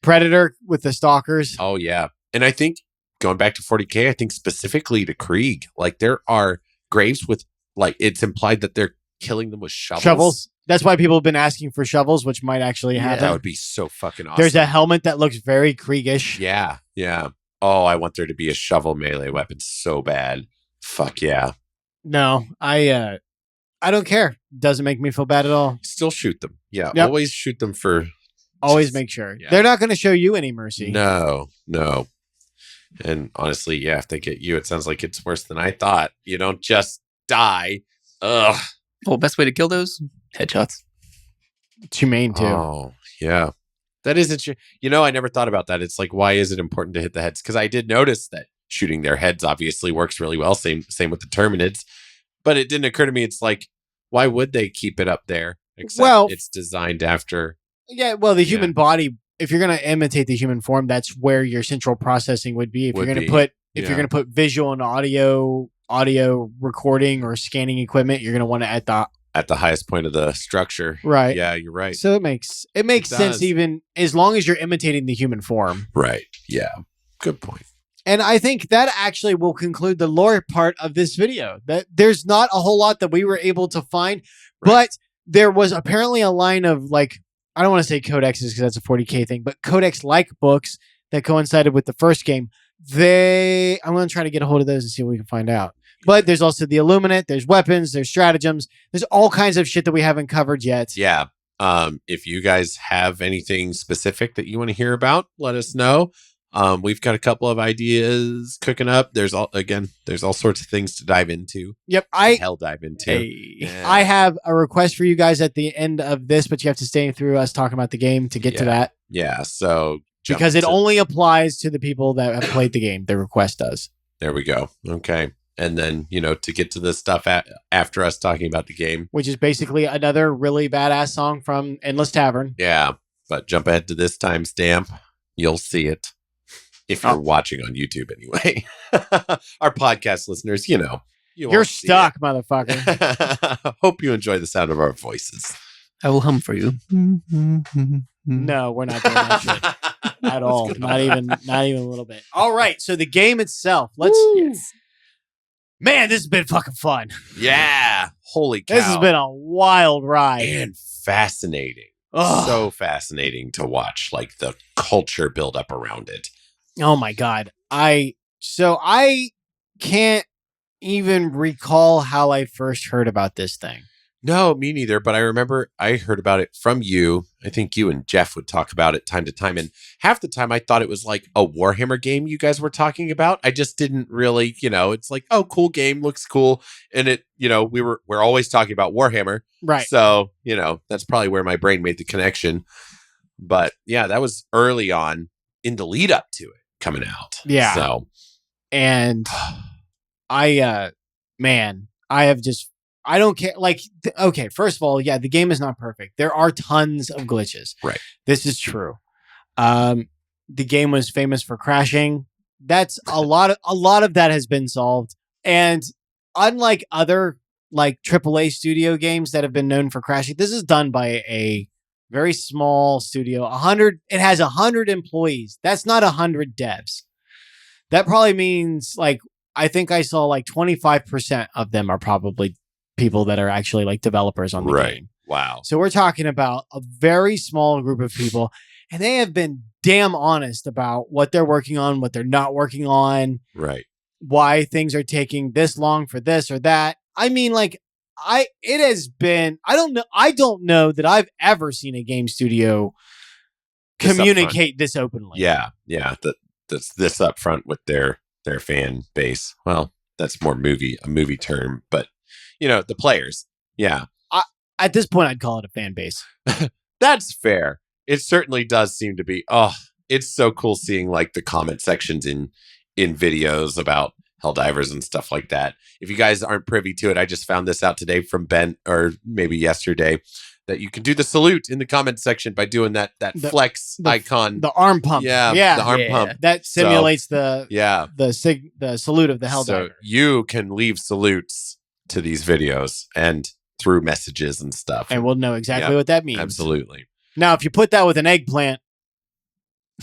Predator with the stalkers. Oh yeah. And I think going back to 40K, I think specifically to Krieg, like there are graves with like it's implied that they're killing them with shovels. That's why people have been asking for shovels, which might actually happen. That would be so fucking awesome. There's a helmet that looks very Kriegish. Yeah. Yeah. Oh, I want there to be a shovel melee weapon so bad. Fuck yeah. No, I don't care. Doesn't make me feel bad at all. Still shoot them. Yeah. Yep. Always shoot them for Always make sure. Yeah. They're not going to show you any mercy. No. And honestly, yeah, if they get you, it sounds like it's worse than I thought. You don't just die. Ugh. Well, best way to kill those? Headshots. It's humane too. Oh, yeah. That isn't I never thought about that. It's like, why is it important to hit the heads? Because I did notice that shooting their heads obviously works really well. Same with the Terminids. But it didn't occur to me. It's like, why would they keep it up there? Except Well- it's designed after. Yeah, well, the Yeah. human body, if you're going to imitate the human form, that's where your central processing would be. If Would you're going be, to put yeah. you're going to put visual and audio recording or scanning equipment, you're going to want it at the at the highest point of the structure. Right. Yeah, you're right. So it makes sense does. even as long as you're imitating the human form. Right. Yeah. Good point. And I think that actually will conclude the lore part of this video. That there's not a whole lot that we were able to find, but there was apparently a line of like, I don't want to say codexes because that's a 40K thing, but codex-like books that coincided with the first game. I'm going to try to get a hold of those and see what we can find out. But there's also the Illuminate, there's weapons, there's stratagems, there's all kinds of shit that we haven't covered yet. Yeah. If you guys have anything specific that you want to hear about, let us know. We've got a couple of ideas cooking up. There's all sorts of things to dive into. Yep. Dive into. Yeah. I have a request for you guys at the end of this, but you have to stay through us talking about the game to get to that. Yeah. So because it only applies to the people that have played the game. The request does. There we go. Okay. And then, to get to the stuff after us talking about the game. Which is basically another really badass song from Endless Tavern. Yeah. But jump ahead to this timestamp. You'll see it. If you're watching on YouTube anyway. Our podcast listeners, you're stuck, motherfucker. Hope you enjoy the sound of our voices. I will hum for you. No, we're not doing that shit at all. Not even a little bit. All right. So the game itself. Yes. Man, this has been fucking fun. Yeah. Holy cow. This has been a wild ride. And fascinating. Ugh. So fascinating to watch, like the culture build up around it. Oh my God. I can't even recall how I first heard about this thing. No, me neither. But I remember I heard about it from you. I think you and Jeff would talk about it time to time. And half the time I thought it was like a Warhammer game you guys were talking about. I just didn't really, it's like, oh, cool game, looks cool. And it, we're always talking about Warhammer. Right. So, that's probably where my brain made the connection. But yeah, that was early on in the lead up to it coming out. Yeah. So, and I don't care. Like, okay, first of all, yeah, the game is not perfect. There are tons of glitches. Right. This is true. The game was famous for crashing. That's a lot of that has been solved. And unlike other like AAA studio games that have been known for crashing, this is done by a very small studio. It has 100 employees. That's not 100 devs. That probably means like, I think I saw like 25% of them are probably people that are actually like developers on the game. Wow. So we're talking about a very small group of people, and they have been damn honest about what they're working on, what they're not working on. Right. Why things are taking this long for this or that. I mean, like, I don't know that I've ever seen a game studio communicate this openly. Yeah. Yeah. That's this upfront with their fan base. Well, that's more a movie term, but the players. Yeah. At this point, I'd call it a fan base. That's fair. It certainly does seem to be. Oh, it's so cool seeing like the comment sections in videos about Helldivers and stuff like that. If you guys aren't privy to it, I just found this out today from Ben, or maybe yesterday, that you can do the salute in the comment section by doing that flex icon. The arm pump. Yeah. The arm pump. That simulates the salute of the Helldiver. So you can leave salutes to these videos and through messages and stuff. And we'll know exactly what that means. Absolutely. Now, if you put that with an eggplant,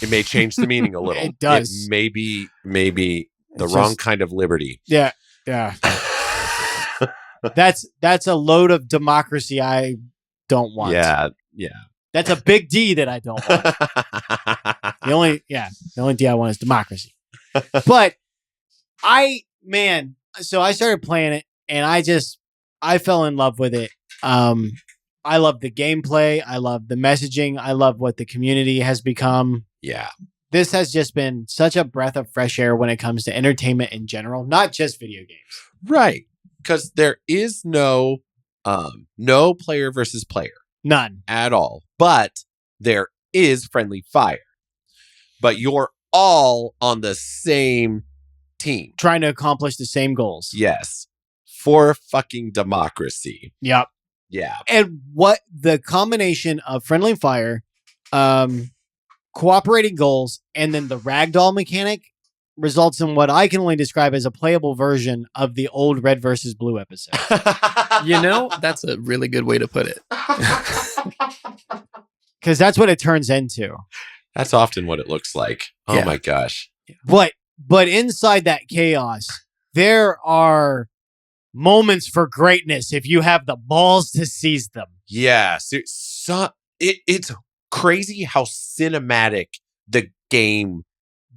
it may change the meaning a little. It does. It may be the wrong kind of liberty. Yeah. Yeah. That's a load of democracy I don't want. Yeah. Yeah. That's a big D that I don't want. The only D I want is democracy. But so I started playing it, and I fell in love with it. I love the gameplay. I love the messaging. I love what the community has become. Yeah. This has just been such a breath of fresh air when it comes to entertainment in general, not just video games. Right. Because there is no player versus player. None. At all. But there is friendly fire. But you're all on the same team. Trying to accomplish the same goals. Yes. For fucking democracy. Yep. Yeah. And what the combination of friendly fire, cooperating goals, and then the ragdoll mechanic results in what I can only describe as a playable version of the old Red versus Blue episode. That's a really good way to put it. Because that's what it turns into. That's often what it looks like. Oh Yeah. my gosh. But inside that chaos, there are moments for greatness if you have the balls to seize them. Yeah. It's crazy how cinematic the game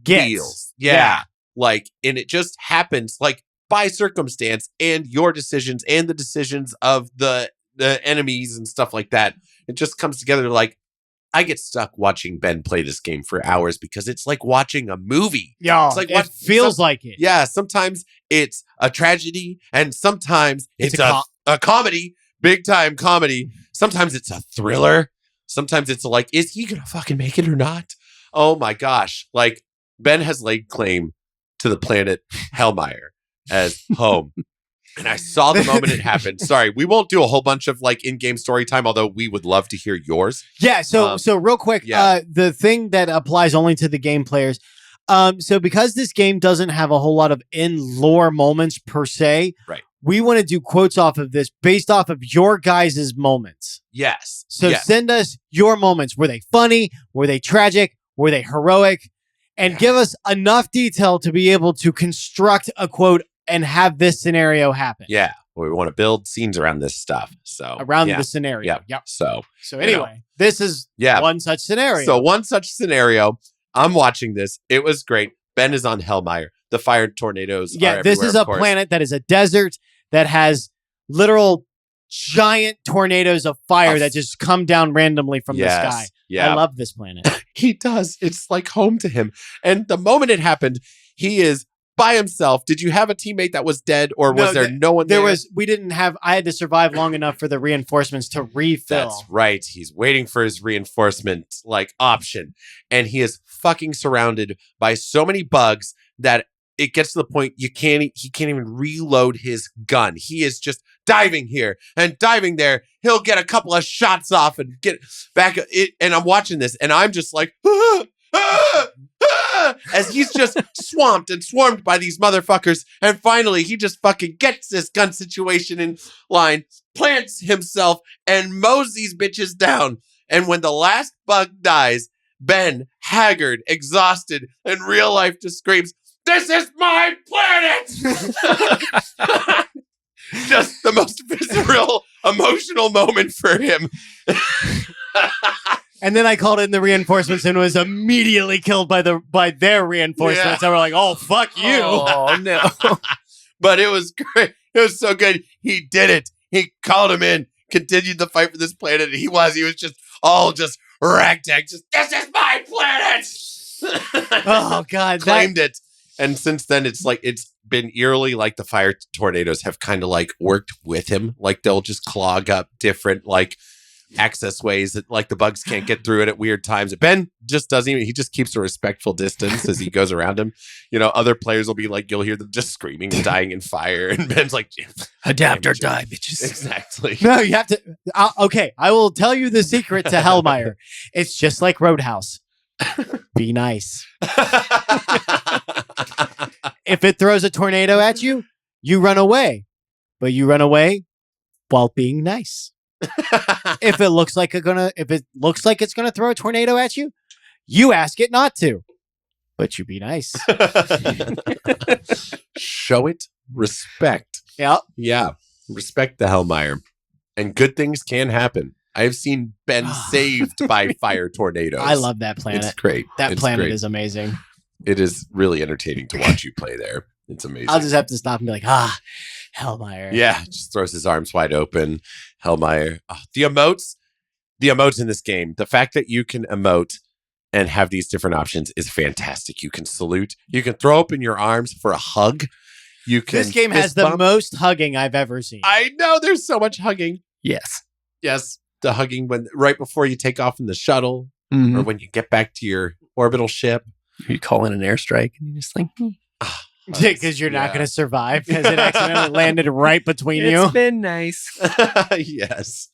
feels. Yeah. Like, and it just happens like by circumstance and your decisions and the decisions of the enemies and stuff like that. It just comes together. Like, I get stuck watching Ben play this game for hours because it's like watching a movie. Yeah, it's like it feels like it. Yeah, sometimes it's a tragedy and sometimes it's a comedy, big time comedy. Sometimes it's a thriller. Sometimes it's like, is he going to fucking make it or not? Oh my gosh. Like, Ben has laid claim to the planet Hellmire as home. And I saw the moment it happened. Sorry, we won't do a whole bunch of like in-game story time, although we would love to hear yours. Yeah, so real quick, the thing that applies only to the game players. So because this game doesn't have a whole lot of in-lore moments per se, right? We want to do quotes off of this based off of your guys' moments. Yes. So send us your moments. Were they funny? Were they tragic? Were they heroic? And give us enough detail to be able to construct a quote and have this scenario happen. Yeah. We want to build scenes around this stuff. So around the scenario. Yeah. Yep. So anyway, this is one such scenario. So one such scenario. I'm watching this. It was great. Ben is on Hellmire. The fire tornadoes. Yeah, this is a planet that is a desert that has literal giant tornadoes of fire that just come down randomly from the sky. Yeah. I love this planet. He does. It's like home to him. And the moment it happened, he is by himself. Did you have a teammate that was dead, or was there no one there? We didn't have, I had to survive long enough for the reinforcements to refill. That's right. He's waiting for his reinforcement option. And he is fucking surrounded by so many bugs that it gets to the point he can't even reload his gun. He is just diving here and diving there. He'll get a couple of shots off and get back. And I'm watching this and I'm just like, as he's just swamped and swarmed by these motherfuckers. And finally, he just fucking gets this gun situation in line, plants himself, and mows these bitches down. And when the last bug dies, Ben, haggard, exhausted, in real life just screams, "This is my planet!" Just the most visceral, emotional moment for him. And then I called in the reinforcements and was immediately killed by their reinforcements. And we're like, "Oh, fuck you!" Oh no! But it was great. It was so good. He did it. He called him in, continued the fight for this planet. And he was just ragtag. Just, "This is my planet!" Oh God! Claimed it. And since then, it's been eerily like the fire tornadoes have kind of like worked with him. Like they'll just clog up different like access ways that like the bugs can't get through it at weird times. Ben just doesn't even, he just keeps a respectful distance as he goes around him. You know, other players will be like, you'll hear them just screaming and dying in fire. And Ben's like, adapt or die, bitches. Exactly. No, you have to. Okay, I will tell you the secret to Hellmire. It's just like Roadhouse. Be nice. If it throws a tornado at you, you run away. But you run away while being nice. If it looks like it's gonna throw a tornado at you, you ask it not to. But you be nice. Show it respect. Yep. Yeah. Respect the Hellmire. And good things can happen. I've seen Ben saved by fire tornadoes. I love that planet. It's great. That planet is amazing. It is really entertaining to watch you play there. It's amazing. I'll just have to stop and be like, Hellmire. Yeah, just throws his arms wide open. Hellmire. Oh, the emotes in this game, the fact that you can emote and have these different options is fantastic. You can salute. You can throw open your arms for a hug. This game has the most hugging I've ever seen. I know, there's so much hugging. Yes. The hugging right before you take off in the shuttle, or when you get back to your orbital ship. You call in an airstrike and you just think, because you're not going to survive because it accidentally landed right between you. It's been nice. Yes.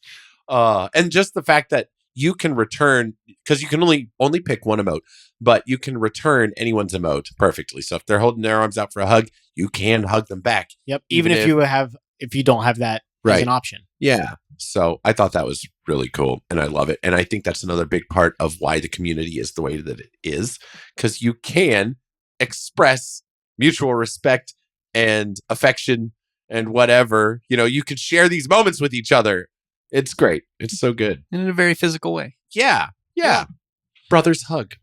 And just the fact that you can return, because you can only pick one emote, but you can return anyone's emote perfectly. So if they're holding their arms out for a hug, you can hug them back. Yep. Even if you don't have that as an option. Yeah. So I thought that was really cool, and I love it. And I think that's another big part of why the community is the way that it is, because you can express mutual respect and affection and whatever. You could share these moments with each other. It's great. It's so good. And in a very physical way. Yeah. Brothers hug.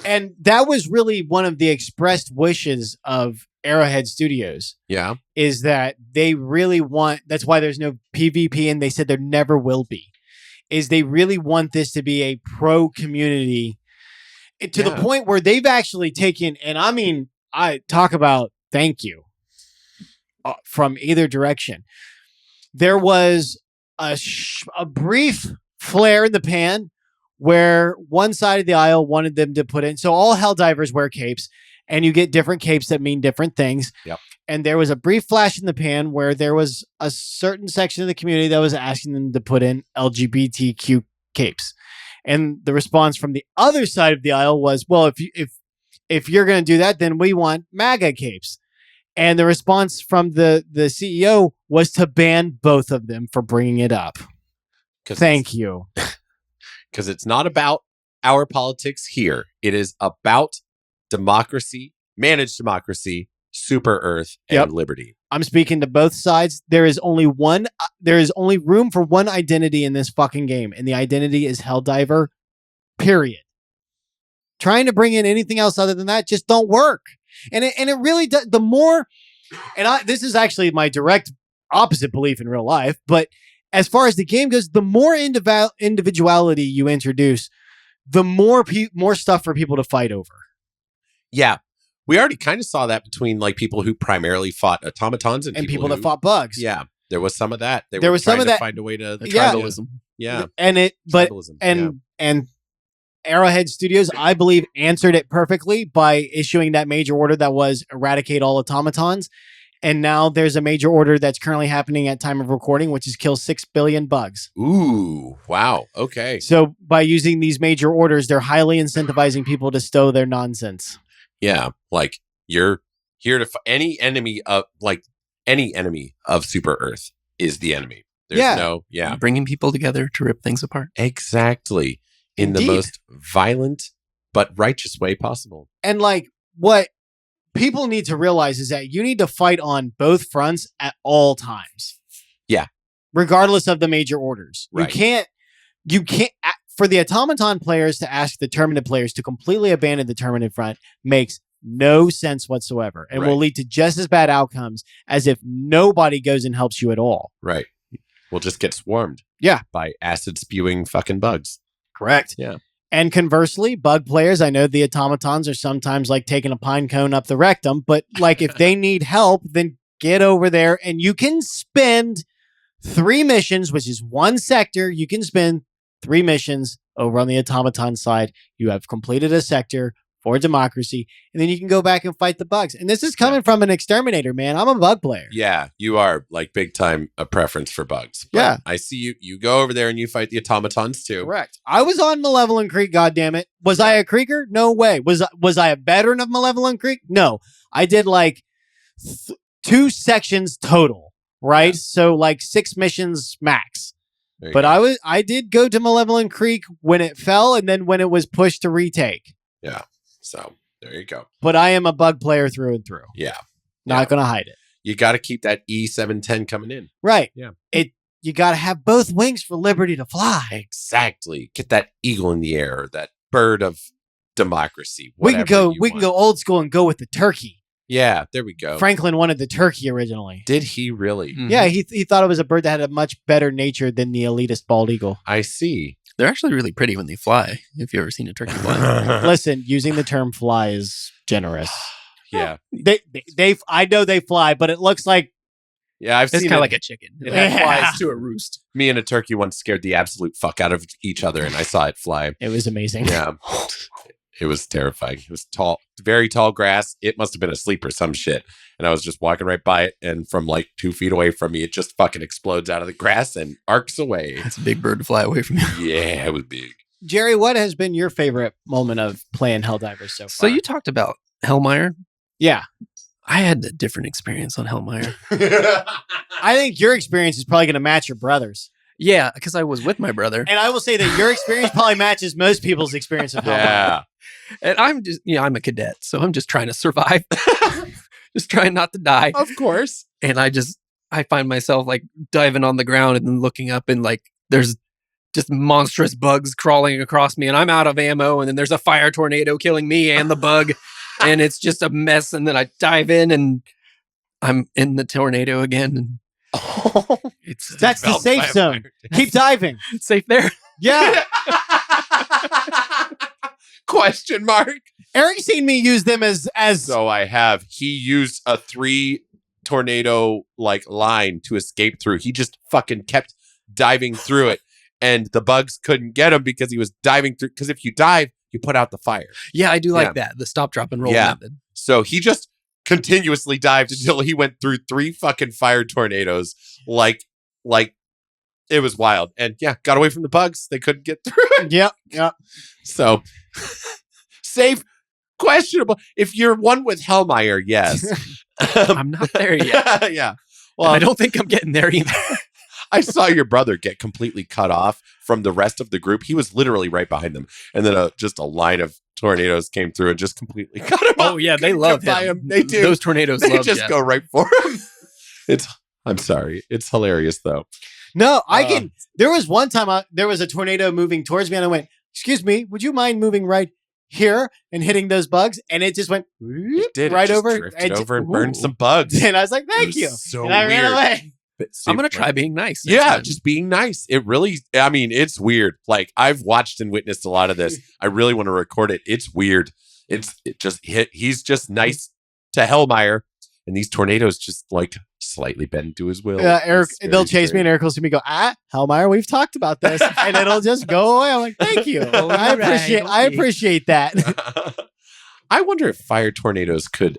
And that was really one of the expressed wishes of Arrowhead Studios. Yeah. Is that they really want, that's why there's no PvP, and they said there never will be, is they really want this to be a pro community to the point where they've actually taken, and I mean, I talk about thank you from either direction. There was a brief flare in the pan where one side of the aisle wanted them to put in, so all Helldivers wear capes, and you get different capes that mean different things. Yep. And there was a brief flash in the pan where there was a certain section of the community that was asking them to put in LGBTQ capes. And the response from the other side of the aisle was, well, if you're going to do that, then we want MAGA capes. And the response from the CEO was to ban both of them for bringing it up. Thank you. Because it's not about our politics here. It is about democracy, managed democracy, super Earth, and liberty. I'm speaking to both sides. There is only room for one identity in this fucking game, and the identity is Helldiver, period. Trying to bring in anything else other than that just don't work. And it really does. The more, this is actually my direct opposite belief in real life, but as far as the game goes, the more individuality you introduce, the more stuff for people to fight over. Yeah. We already kind of saw that between like people who primarily fought automatons and people that fought bugs. Yeah. There was some of that. There was some of that. Find a way to tribalism. Yeah. And Arrowhead Studios, I believe, answered it perfectly by issuing that major order that was eradicate all automatons. And now there's a major order that's currently happening at time of recording, which is kill 6 billion bugs. Ooh, wow. Okay. So by using these major orders, they're highly incentivizing people to stow their nonsense. Yeah. Like you're here to any enemy of Super Earth is the enemy. There's bringing people together to rip things apart. Exactly. In the most violent but righteous way possible. And like what people need to realize is that you need to fight on both fronts at all times. Yeah. Regardless of the major orders. Right. You can't, for the Automaton players to ask the Terminid players to completely abandon the Terminid front makes no sense whatsoever and will lead to just as bad outcomes as if nobody goes and helps you at all. Right. We'll just get swarmed. Yeah. By acid spewing fucking bugs. Correct. Yeah. And conversely, bug players, I know the automatons are sometimes like taking a pine cone up the rectum, but like if they need help, then get over there and you can spend 3 missions, which is 1 sector. You can spend 3 missions over on the automaton side. You have completed a sector for democracy, and then you can go back and fight the bugs. And this is coming from an exterminator, man. I'm a bug player. Yeah, you are like big time a preference for bugs. But yeah. I see you. You go over there and you fight the automatons too. Correct. I was on Malevolent Creek, goddammit. Was I a creeker? No way. Was I a veteran of Malevolent Creek? No. I did like 2 sections total, right? Yeah. So like 6 missions max. But I did go to Malevolent Creek when it fell and then when it was pushed to retake. Yeah. So there you go. But I am a bug player through and through. Yeah. Not going to hide it. You got to keep that E710 coming in. Right. Yeah. You got to have both wings for liberty to fly. Exactly. Get that eagle in the air, that bird of democracy. We can go old school and go with the turkey. Yeah, there we go. Franklin wanted the turkey originally. Did he really? Mm-hmm. Yeah, he thought it was a bird that had a much better nature than the elitist bald eagle. I see. They're actually really pretty when they fly. If you've ever seen a turkey fly. Listen, using the term fly is generous. Yeah. They I know they fly, but it looks like I've seen it's kind of like a chicken. It flies to a roost. Me and a turkey once scared the absolute fuck out of each other, and I saw it fly. It was amazing. Yeah. It was terrifying. It was tall, very tall grass. It must have been asleep or some shit. And I was just walking right by it. And from like 2 feet away from me, it just fucking explodes out of the grass and arcs away. It's a big bird to fly away from you. Yeah, it was big. Jerry, what has been your favorite moment of playing Helldivers so far? So you talked about Hellmire. Yeah. I had a different experience on Hellmire. I think your experience is probably going to match your brother's. Yeah, because I was with my brother. And I will say that your experience probably matches most people's experience of Hellmire. Yeah. And I'm just, I'm a cadet, so I'm just trying to survive. Just trying not to die. Of course. And I find myself like diving on the ground and then looking up and like there's just monstrous bugs crawling across me and I'm out of ammo and then there's a fire tornado killing me and the bug and it's just a mess. And then I dive in and I'm in the tornado again. And That's the safe zone. Keep diving. It's safe there. Yeah. Question mark. Eric's seen me use them as So I have. He used a 3 tornado like line to escape through. He just fucking kept diving through it. And the bugs couldn't get him because he was diving through. Because if you dive, you put out the fire. Yeah, I do like that. The stop, drop, and roll method. So he just continuously dived until he went through 3 fucking fire tornadoes. Like it was wild. And yeah, got away from the bugs. They couldn't get through it. Yep. So safe, questionable. If you're one with Hellmire, yes. I'm not there yet. Yeah. Well, and I don't think I'm getting there either. I saw your brother get completely cut off from the rest of the group. He was literally right behind them. And then just a line of tornadoes came through and just completely cut him off. Oh, yeah. They love him. They do. Those tornadoes They love just go right for him. I'm sorry. It's hilarious, though. No, I can. There was one time there was a tornado moving towards me and I went, "Excuse me, would you mind moving right here and hitting those bugs?" And it just went right over. Drifted over and burned some bugs. And I was like, "Thank you." So and I weird. ran away. I'm going to try being nice. Yeah, just being nice. It really, I mean, it's weird. Like I've watched and witnessed a lot of this. I really want to record it. It's weird. He's just nice to Hellmire. And these tornadoes just like slightly bend to his will. Yeah, Eric, they'll chase me and Eric will see me go, Hellmire, we've talked about this. And it'll just go away. I'm like, thank you. I appreciate that. I wonder if fire tornadoes could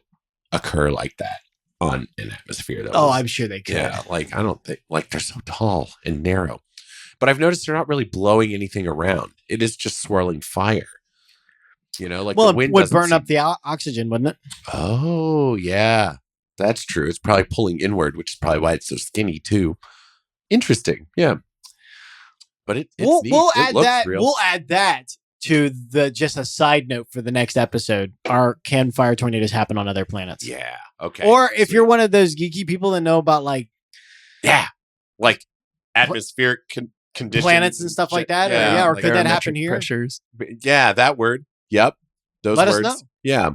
occur like that on an atmosphere. Oh, I'm sure they could. Yeah, like I don't think, like they're so tall and narrow. But I've noticed they're not really blowing anything around. It is just swirling fire. You know, like the wind it would burn up the oxygen, wouldn't it? Oh, yeah. That's true. It's probably pulling inward, which is probably why it's so skinny too. Interesting. Yeah. But we'll add that. Real. We'll add that to just a side note for the next episode. Can fire tornadoes happen on other planets? Yeah. Okay. Or if you're one of those geeky people that know about like atmospheric conditions, planets and stuff like that, or could that happen here? Pressures. Yeah, that word. Yep. Those Let words. us know. Yeah.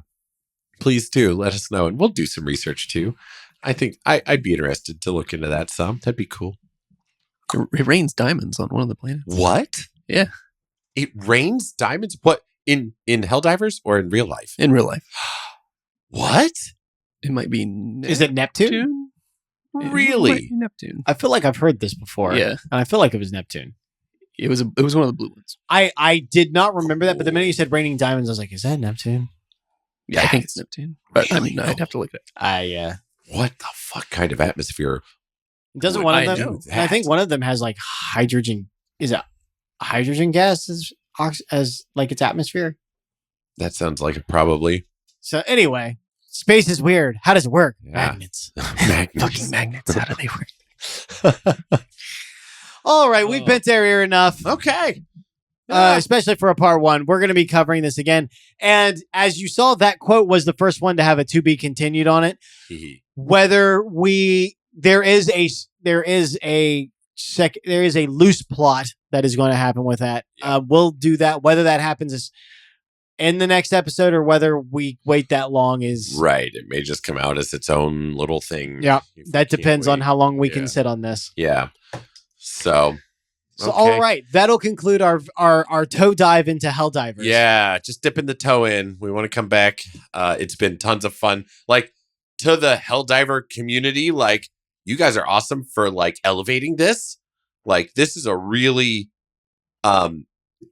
Please do let us know, and we'll do some research too. I think I'd be interested to look into that some. That'd be cool. It rains diamonds on one of the planets. What? Yeah. It rains diamonds? What? In Helldivers or in real life? In real life. What? It might be Is it Neptune? Really? It might be Neptune. I feel like I've heard this before. Yeah. And I feel like it was Neptune. It was one of the blue ones. I did not remember that, but the minute you said raining diamonds, I was like, is that Neptune? Yeah, I think it's Neptune. But I mean, I'd have to look at it. What the fuck kind of atmosphere? Doesn't one of them? I think one of them has like hydrogen. Is it hydrogen gas as like its atmosphere? That sounds like it probably. So anyway, space is weird. How does it work? Yeah. Magnets. Fucking magnets. How do they work? All right, we've been there enough. Okay. Especially for a part 1. We're going to be covering this again. And as you saw, that quote was the first one to have a to be continued on it. Whether there is a loose plot that is going to happen with that. We'll do that. Whether that happens is in the next episode or whether we wait that long is right. It may just come out as its own little thing. Yeah. That depends on how long we can sit on this. Yeah. So okay. All right, that'll conclude our toe dive into Helldivers. Yeah, just dipping the toe in. We want to come back. It's been tons of fun. Like to the Helldiver community, like you guys are awesome for like elevating this. Like this is a really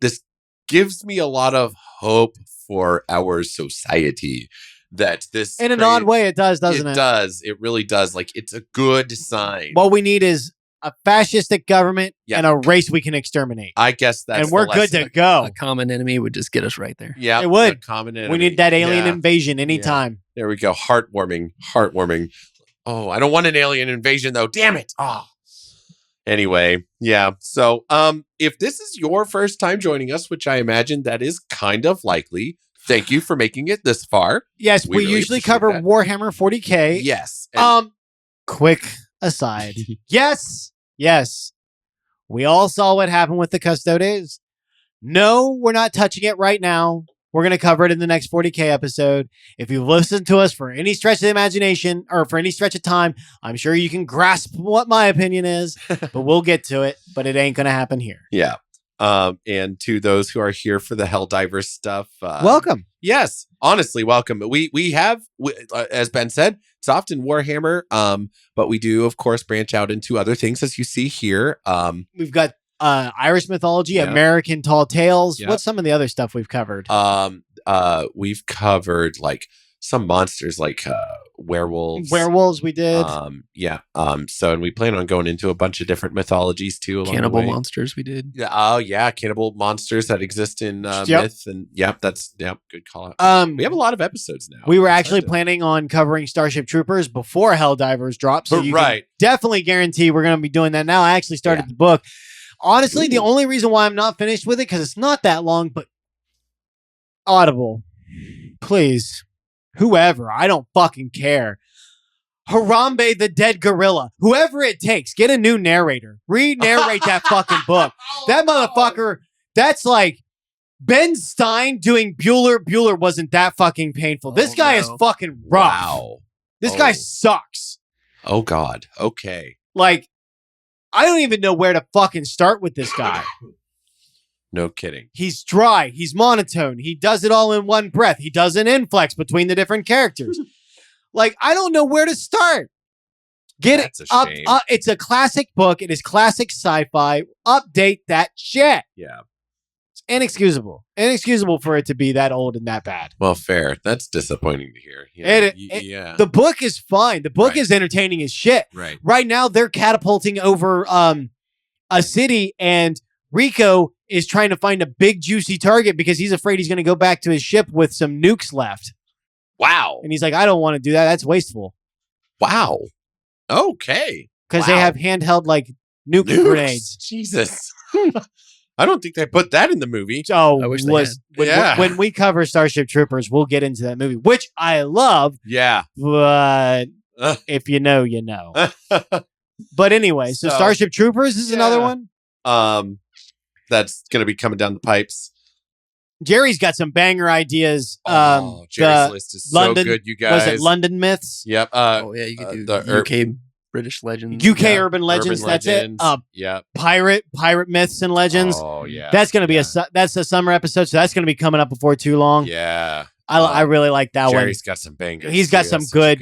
this gives me a lot of hope for our society. That this In an odd way, it does, doesn't it? It does. It really does. Like, it's a good sign. What we need is a fascistic government and a race we can exterminate. I guess that's and we're good to go. A common enemy would just get us right there. Yeah, it would. Common enemy. We need that alien invasion anytime. There we go. Heartwarming. Oh, I don't want an alien invasion though. Damn it. Oh. Anyway, yeah. So, if this is your first time joining us, which I imagine that is kind of likely, thank you for making it this far. Yes, we really usually cover that. Warhammer 40K. Yes. Quick aside. yes. We all saw what happened with the Custodes. No, we're not touching it right now. We're going to cover it in the next 40K episode. If you've listened to us for any stretch of the imagination or for any stretch of time, I'm sure you can grasp what my opinion is, but we'll get to it, but it ain't going to happen here. Yeah. And to those who are here for the Helldivers stuff, welcome. Yes, honestly, welcome. We have, as Ben said, it's often Warhammer, but we do, of course, branch out into other things, as you see here. We've got Irish mythology, American tall tales. Yeah. What's some of the other stuff we've covered? We've covered like some monsters, like werewolves. Werewolves, we did. So, and we plan on going into a bunch of different mythologies too. Cannibal monsters, we did. Yeah. Oh, yeah. Cannibal monsters that exist in myth, and good call out. We have a lot of episodes now. We were actually planning on covering Starship Troopers before Helldivers dropped, so you can definitely guarantee we're going to be doing that now. I actually started the book. Honestly, the only reason why I'm not finished with it because it's not that long, but Audible, please. Whoever, I don't fucking care. Harambe the Dead Gorilla. Whoever it takes, get a new narrator. Re-narrate that fucking book. That motherfucker, that's like Ben Stein doing Bueller. Bueller wasn't that fucking painful. This guy is fucking rough. Wow. This guy sucks. Oh, God. Okay. Like, I don't even know where to fucking start with this guy. No kidding. He's dry. He's monotone. He does it all in one breath. He does an inflex between the different characters. Like, I don't know where to start. Get it up. It's a classic book. It is classic sci-fi. Update that shit. Yeah. It's inexcusable. Inexcusable for it to be that old and that bad. Well, fair. That's disappointing to hear. Yeah. The book is fine. The book is entertaining as shit. Right. Right now, they're catapulting over a city, and Rico is trying to find a big, juicy target because he's afraid he's going to go back to his ship with some nukes left. Wow. And he's like, I don't want to do that. That's wasteful. Wow. Okay. Because they have handheld, like, nuke grenades. Jesus. I don't think they put that in the movie. Oh, I wish they had. When we cover Starship Troopers, we'll get into that movie, which I love. Yeah. But if you know, you know. But anyway, so Starship Troopers is another one. That's going to be coming down the pipes. Jerry's got some banger ideas. Jerry's list is London, so good, you guys. Was it London Myths? Yep. You could do the UK British legends. UK urban legends, that's it. Pirate myths and legends. Oh, yeah. That's going to be that's a summer episode, so that's going to be coming up before too long. Yeah. I really like that one. Jerry's got some bangers. He's got some good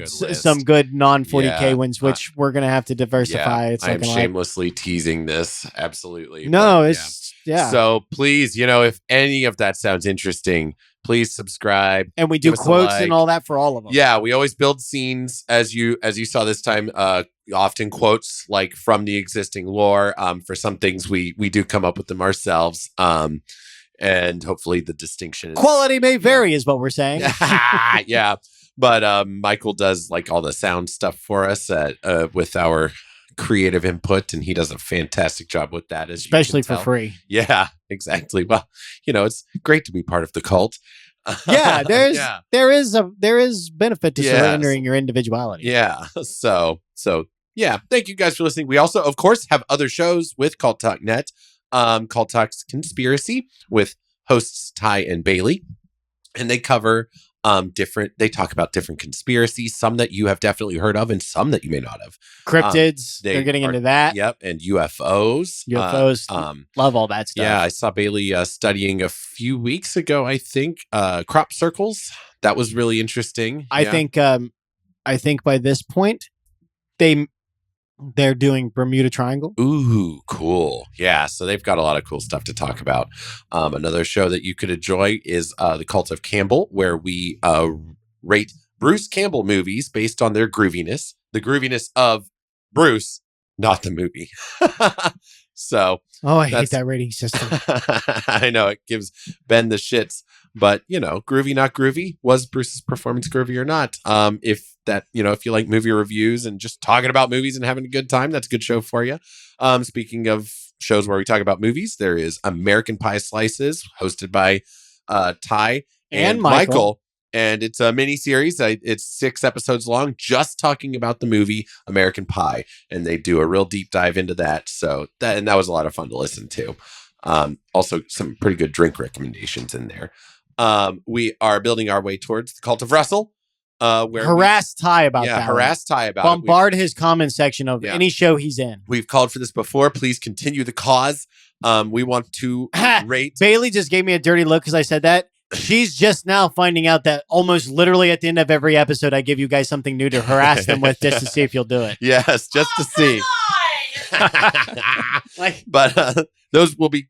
non-40K ones, which we're going to have to diversify. It's I'm shamelessly teasing this. Absolutely. No, but, So please, if any of that sounds interesting, please subscribe. And we do quotes and all that for all of them. Yeah, we always build scenes as you saw this time. Often quotes like from the existing lore. For some things we do come up with them ourselves. And hopefully the distinction is, quality may vary is what we're saying. Yeah. But Michael does like all the sound stuff for us with our creative input, and he does a fantastic job with that, especially for free. Yeah, exactly. Well, it's great to be part of the cult. Yeah, there is benefit to surrendering your individuality. Yeah. So yeah, thank you guys for listening. We also, of course, have other shows with Cult Talk Net. Cult Talk's Conspiracy with hosts Ty and Bailey, and they cover they talk about different conspiracies, some that you have definitely heard of and some that you may not have. Cryptids, they're getting into that. Yep, and UFOs. Love all that stuff. Yeah, I saw Bailey studying a few weeks ago, I think, crop circles. That was really interesting. I think by this point, They're doing Bermuda Triangle. Ooh, cool. Yeah, so they've got a lot of cool stuff to talk about. Another show that you could enjoy is The Cult of Campbell, where we rate Bruce Campbell movies based on their grooviness. The grooviness of Bruce, not the movie. So, oh, I hate that rating system. I know it gives Ben the shits, but groovy, not groovy. Was Bruce's performance groovy or not? If you like movie reviews and just talking about movies and having a good time, that's a good show for you. Speaking of shows where we talk about movies, there is American Pie Slices, hosted by Ty and Michael. And it's a mini series. It's 6 episodes long, just talking about the movie American Pie, and they do a real deep dive into that. So that was a lot of fun to listen to. Also, some pretty good drink recommendations in there. We are building our way towards the Cult of Russell. Where harass Ty about that. Harass Ty about Bombard his comment section of any show he's in. We've called for this before. Please continue the cause. We want to rate. Bailey just gave me a dirty look because I said that. She's just now finding out that almost literally at the end of every episode, I give you guys something new to harass them with just to see if you'll do it. Yes, just to see. But those will be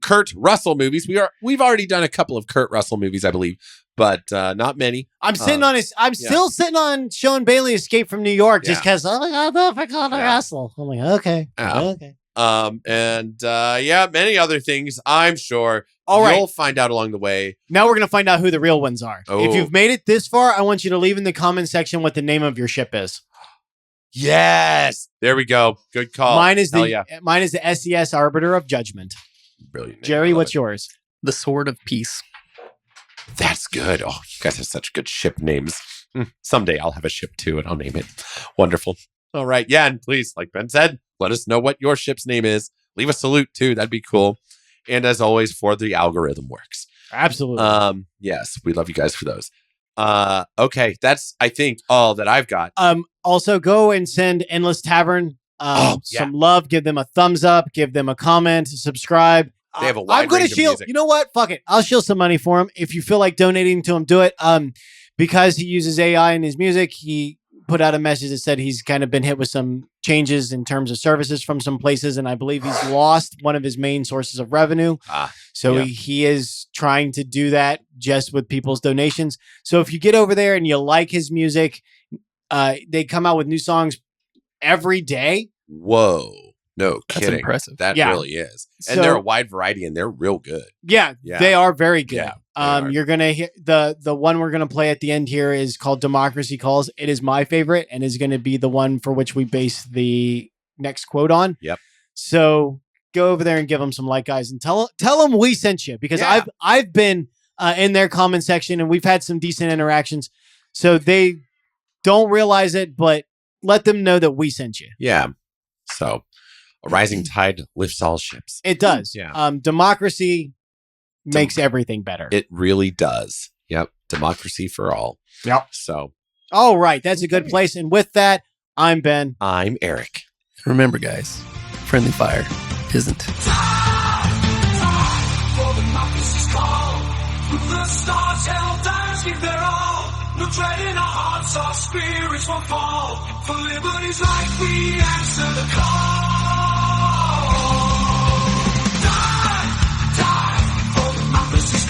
Kurt Russell movies. We've already done a couple of Kurt Russell movies, I believe, but not many. I'm sitting on his. I'm still sitting on showing Bailey Escape from New York just because. Oh, I don't know if I call it Russell. I'm like, okay, okay. Many other things. I'm sure. All right. You'll find out along the way. Now we're gonna find out who the real ones are. Oh. If you've made it this far, I want you to leave in the comment section what the name of your ship is. Yes, there we go. Good call. Mine is the SES Arbiter of Judgment. Brilliant. Jerry, what's yours? The Sword of Peace. That's good. Oh, you guys have such good ship names. Someday I'll have a ship too, and I'll name it. Wonderful. All right. Yeah, and please, like Ben said, let us know what your ship's name is. Leave a salute too. That'd be cool. And as always, for the algorithm works. Absolutely. Yes, we love you guys for those. Okay, that's I think all that I've got. Also go and send Endless Tavern some love. Give them a thumbs up. Give them a comment. Subscribe. They have a wide range of music. You know what? Fuck it. I'll shield some money for him. If you feel like donating to him, do it. Because he uses AI in his music, he put out a message that said he's kind of been hit with some changes in terms of services from some places, and I believe he's lost one of his main sources of revenue. He is trying to do that just with people's donations. So if you get over there and you like his music, they come out with new songs every day. Whoa. No kidding. That's impressive. That really is. And they're a wide variety and they're real good. Yeah, they are very good. Yeah, you're going to hear the one we're going to play at the end here is called Democracy Calls. It is my favorite and is going to be the one for which we base the next quote on. Yep. So go over there and give them some like, guys, and tell them we sent you, because I've been in their comment section and we've had some decent interactions. So they don't realize it, but let them know that we sent you. Yeah. So a rising tide lifts all ships. It does. Yeah. Democracy makes everything better. It really does. Yep. Democracy for all. Yep. So. All right. That's a good place. And with that, I'm Ben. I'm Eric. Remember, guys, friendly fire isn't. The stars held dance give their all. No dread in our hearts, our spirits won't fall. For liberty's light, we answer the call. Die, die, for democracy's